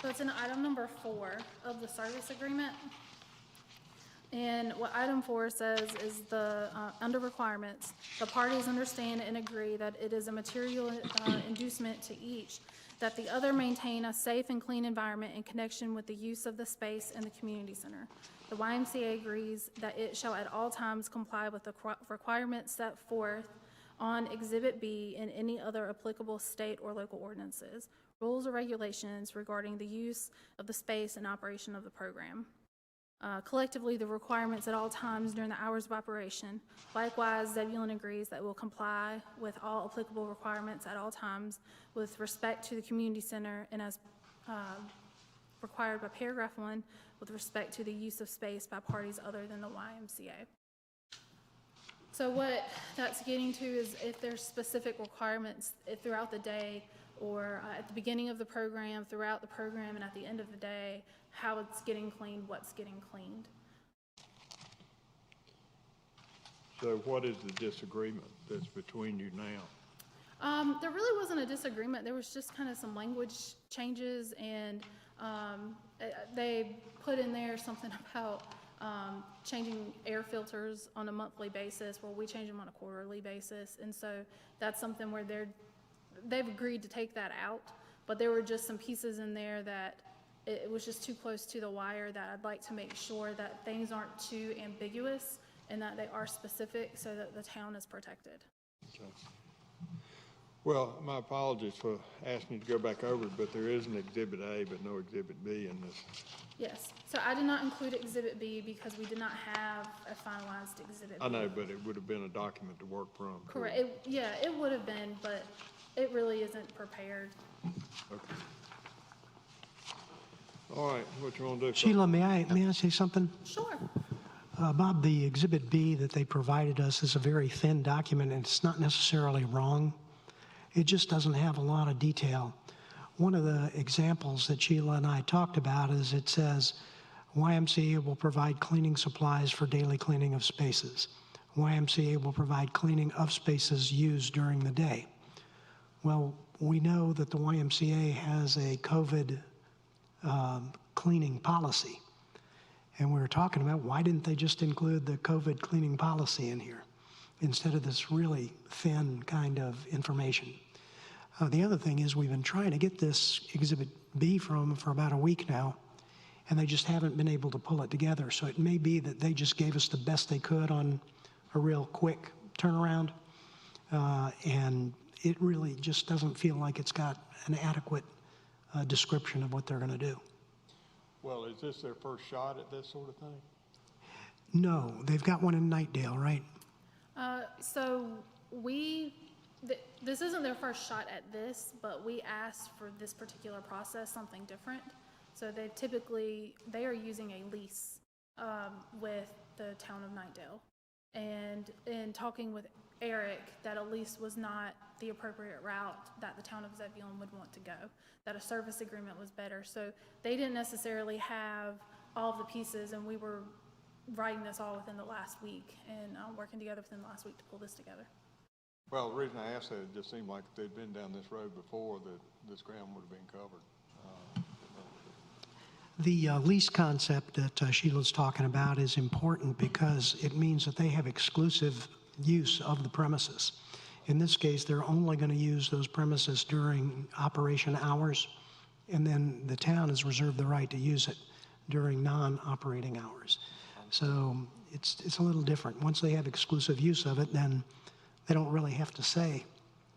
So it's in item number 4 of the service agreement. And what item 4 says is under requirements, the parties understand and agree that it is a material inducement to each that the other maintain a safe and clean environment in connection with the use of the space in the community center. The YMCA agrees that it shall at all times comply with the requirements set forth on Exhibit B and any other applicable state or local ordinances, rules or regulations regarding the use of the space and operation of the program. Collectively, the requirements at all times during the hours of operation. Likewise, Zebulon agrees that it will comply with all applicable requirements at all times with respect to the community center and as required by paragraph 1 with respect to the use of space by parties other than the YMCA. So what that's getting to is if there's specific requirements throughout the day or at the beginning of the program, throughout the program, and at the end of the day, how it's getting cleaned, what's getting cleaned. So what is the disagreement that's between you now? There really wasn't a disagreement. There was just kind of some language changes, and they put in there something about changing air filters on a monthly basis, where we change them on a quarterly basis. And so that's something where they've agreed to take that out, but there were just some pieces in there that it was just too close to the wire that I'd like to make sure that things aren't too ambiguous and that they are specific so that the town is protected. Okay. Well, my apologies for asking you to go back over it, but there is an Exhibit A, but no Exhibit B in this. Yes, so I did not include Exhibit B because we did not have a finalized Exhibit B. I know, but it would have been a document to work from. Correct, it would have been, but it really isn't prepared. Okay. All right, what you want to do? Sheila, may I say something? Sure. Bob, the Exhibit B that they provided us is a very thin document, and it's not necessarily wrong. It just doesn't have a lot of detail. One of the examples that Sheila and I talked about is it says, YMCA will provide cleaning supplies for daily cleaning of spaces. YMCA will provide cleaning of spaces used during the day. Well, we know that the YMCA has a COVID cleaning policy. And we were talking about, why didn't they just include the COVID cleaning policy in here instead of this really thin kind of information? The other thing is we've been trying to get this Exhibit B from them for about a week now, and they just haven't been able to pull it together. So it may be that they just gave us the best they could on a real quick turnaround, and it really just doesn't feel like it's got an adequate description of what they're going to do. Well, is this their first shot at this sort of thing? No, they've got one in Nightdale, right? So this isn't their first shot at this, but we asked for this particular process, something different. So they are using a lease with the town of Nightdale. And in talking with Eric, that a lease was not the appropriate route that the town of Zebulon would want to go, that a service agreement was better. So they didn't necessarily have all of the pieces, and we were writing this all within the last week and working together within the last week to pull this together. Well, the reason I asked that, it just seemed like if they'd been down this road before, that this ground would have been covered. The lease concept that Sheila's talking about is important because it means that they have exclusive use of the premises. In this case, they're only going to use those premises during operation hours, and then the town has reserved the right to use it during non-operating hours. So it's a little different. Once they have exclusive use of it, then they don't really have to say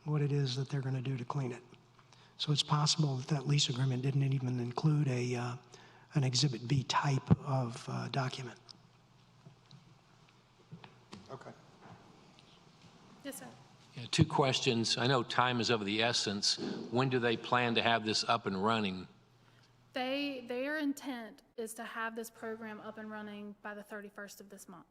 what it is that they're going to do to clean it. So it's possible that that lease agreement didn't even include an Exhibit B type of document. Okay. Yes, sir. Yeah, 2 questions. I know time is of the essence. When do they plan to have this up and running? Their intent is to have this program up and running by the 31st of this month.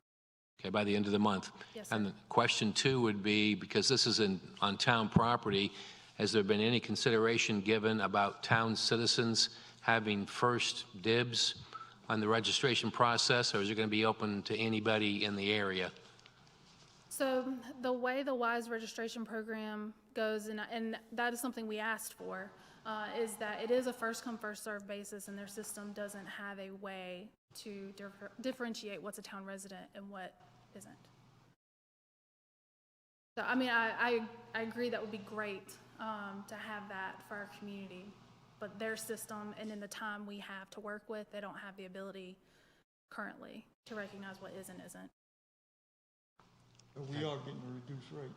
Okay, by the end of the month. Yes, sir. And question 2 would be, because this is on town property, has there been any consideration given about town citizens having first dibs on the registration process, or is it going to be open to anybody in the area? So the way the WISE registration program goes, and that is something we asked for, is that it is a first-come, first-served basis, and their system doesn't have a way to differentiate what's a town resident and what isn't. So, I mean, I agree that would be great to have that for our community, but their system and in the time we have to work with, they don't have the ability currently to recognize what is and isn't. We are getting a reduced rate.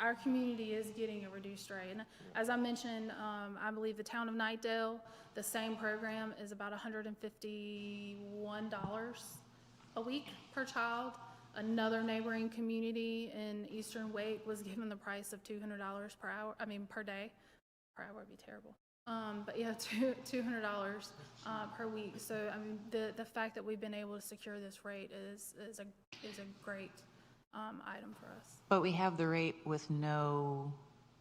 Our community is getting a reduced rate. And as I mentioned, I believe the town of Nightdale, the same program is about $151 a week per child. Another neighboring community in Eastern Wake was given the price of $200 per day. Per hour would be terrible. But yeah, $200 per week. So I mean, the fact that we've been able to secure this rate is a great item for us. But we have the rate with no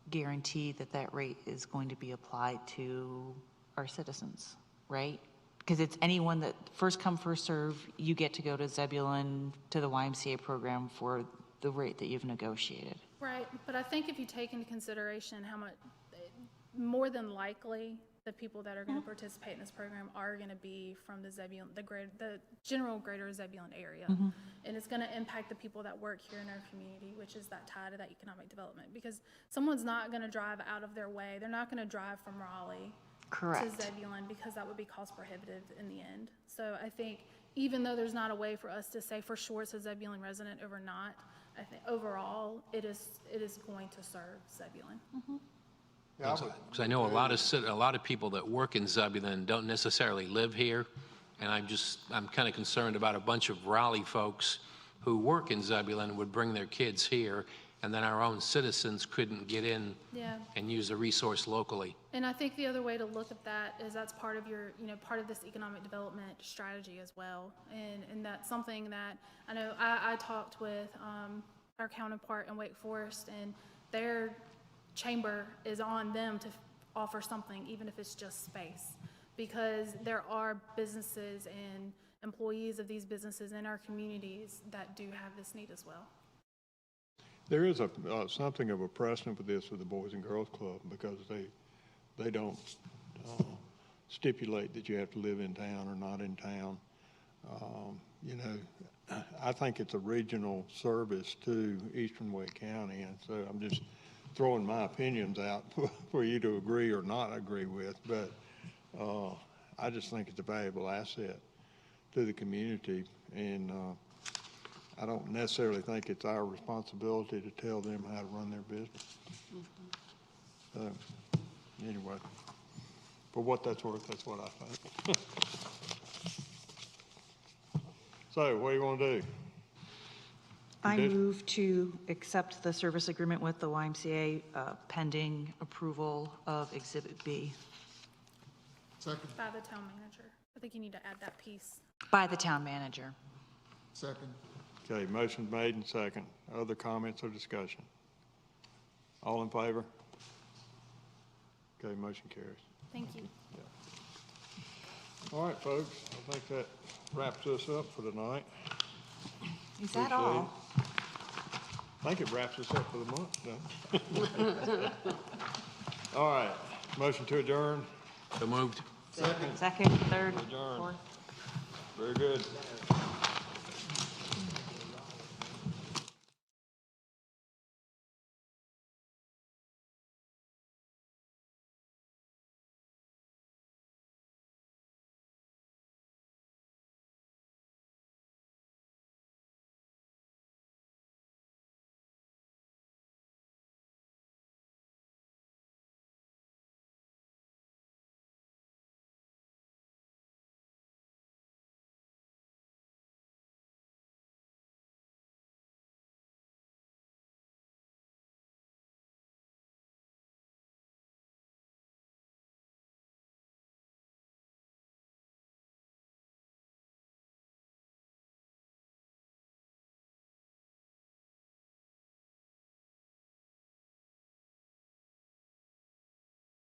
guarantee that that rate is going to be applied to our citizens, right? Because it's anyone that first come, first serve, you get to go to Zebulon, to the YMCA program for the rate that you've negotiated. Right, but I think if you take into consideration how much, more than likely, the people that are going to participate in this program are going to be from the Zebulon, the general greater Zebulon area. And it's going to impact the people that work here in our community, which is that tie to that economic development. Because someone's not going to drive out of their way. They're not going to drive from Raleigh Correct. to Zebulon because that would be cost prohibitive in the end. So I think even though there's not a way for us to say for sure it's a Zebulon resident or not, I think overall it is going to serve Zebulon. Yeah, I would- Because I know a lot of people that work in Zebulon don't necessarily live here, and I'm kind of concerned about a bunch of Raleigh folks who work in Zebulon would bring their kids here, and then our own citizens couldn't get in Yeah. and use the resource locally. And I think the other way to look at that is that's part of your, part of this economic development strategy as well. And that's something that I know I talked with our counterpart in Wake Forest, and their chamber is on them to offer something, even if it's just space, because there are businesses and employees of these businesses in our communities that do have this need as well. There is something of a precedent for this with the Boys and Girls Club, because they don't stipulate that you have to live in town or not in town. I think it's a regional service to Eastern Wake County, and so I'm just throwing my opinions out for you to agree or not agree with, but I just think it's a valuable asset to the community, and I don't necessarily think it's our responsibility to tell them how to run their business. So, anyway, for what that's worth, that's what I think. So, what do you want to do? I move to accept the service agreement with the YMCA pending approval of Exhibit B Second. By the town manager. I think you need to add that piece. by the town manager. Second. Okay, motion made and second. Other comments or discussion? All in favor? Okay, motion carries. Thank you. All right, folks, I think that wraps us up for tonight. Is that Appreciate all? I think it wraps us up for the month, no? All right, motion to adjourn, So moved. Second, third, Adjourn. fourth? very good.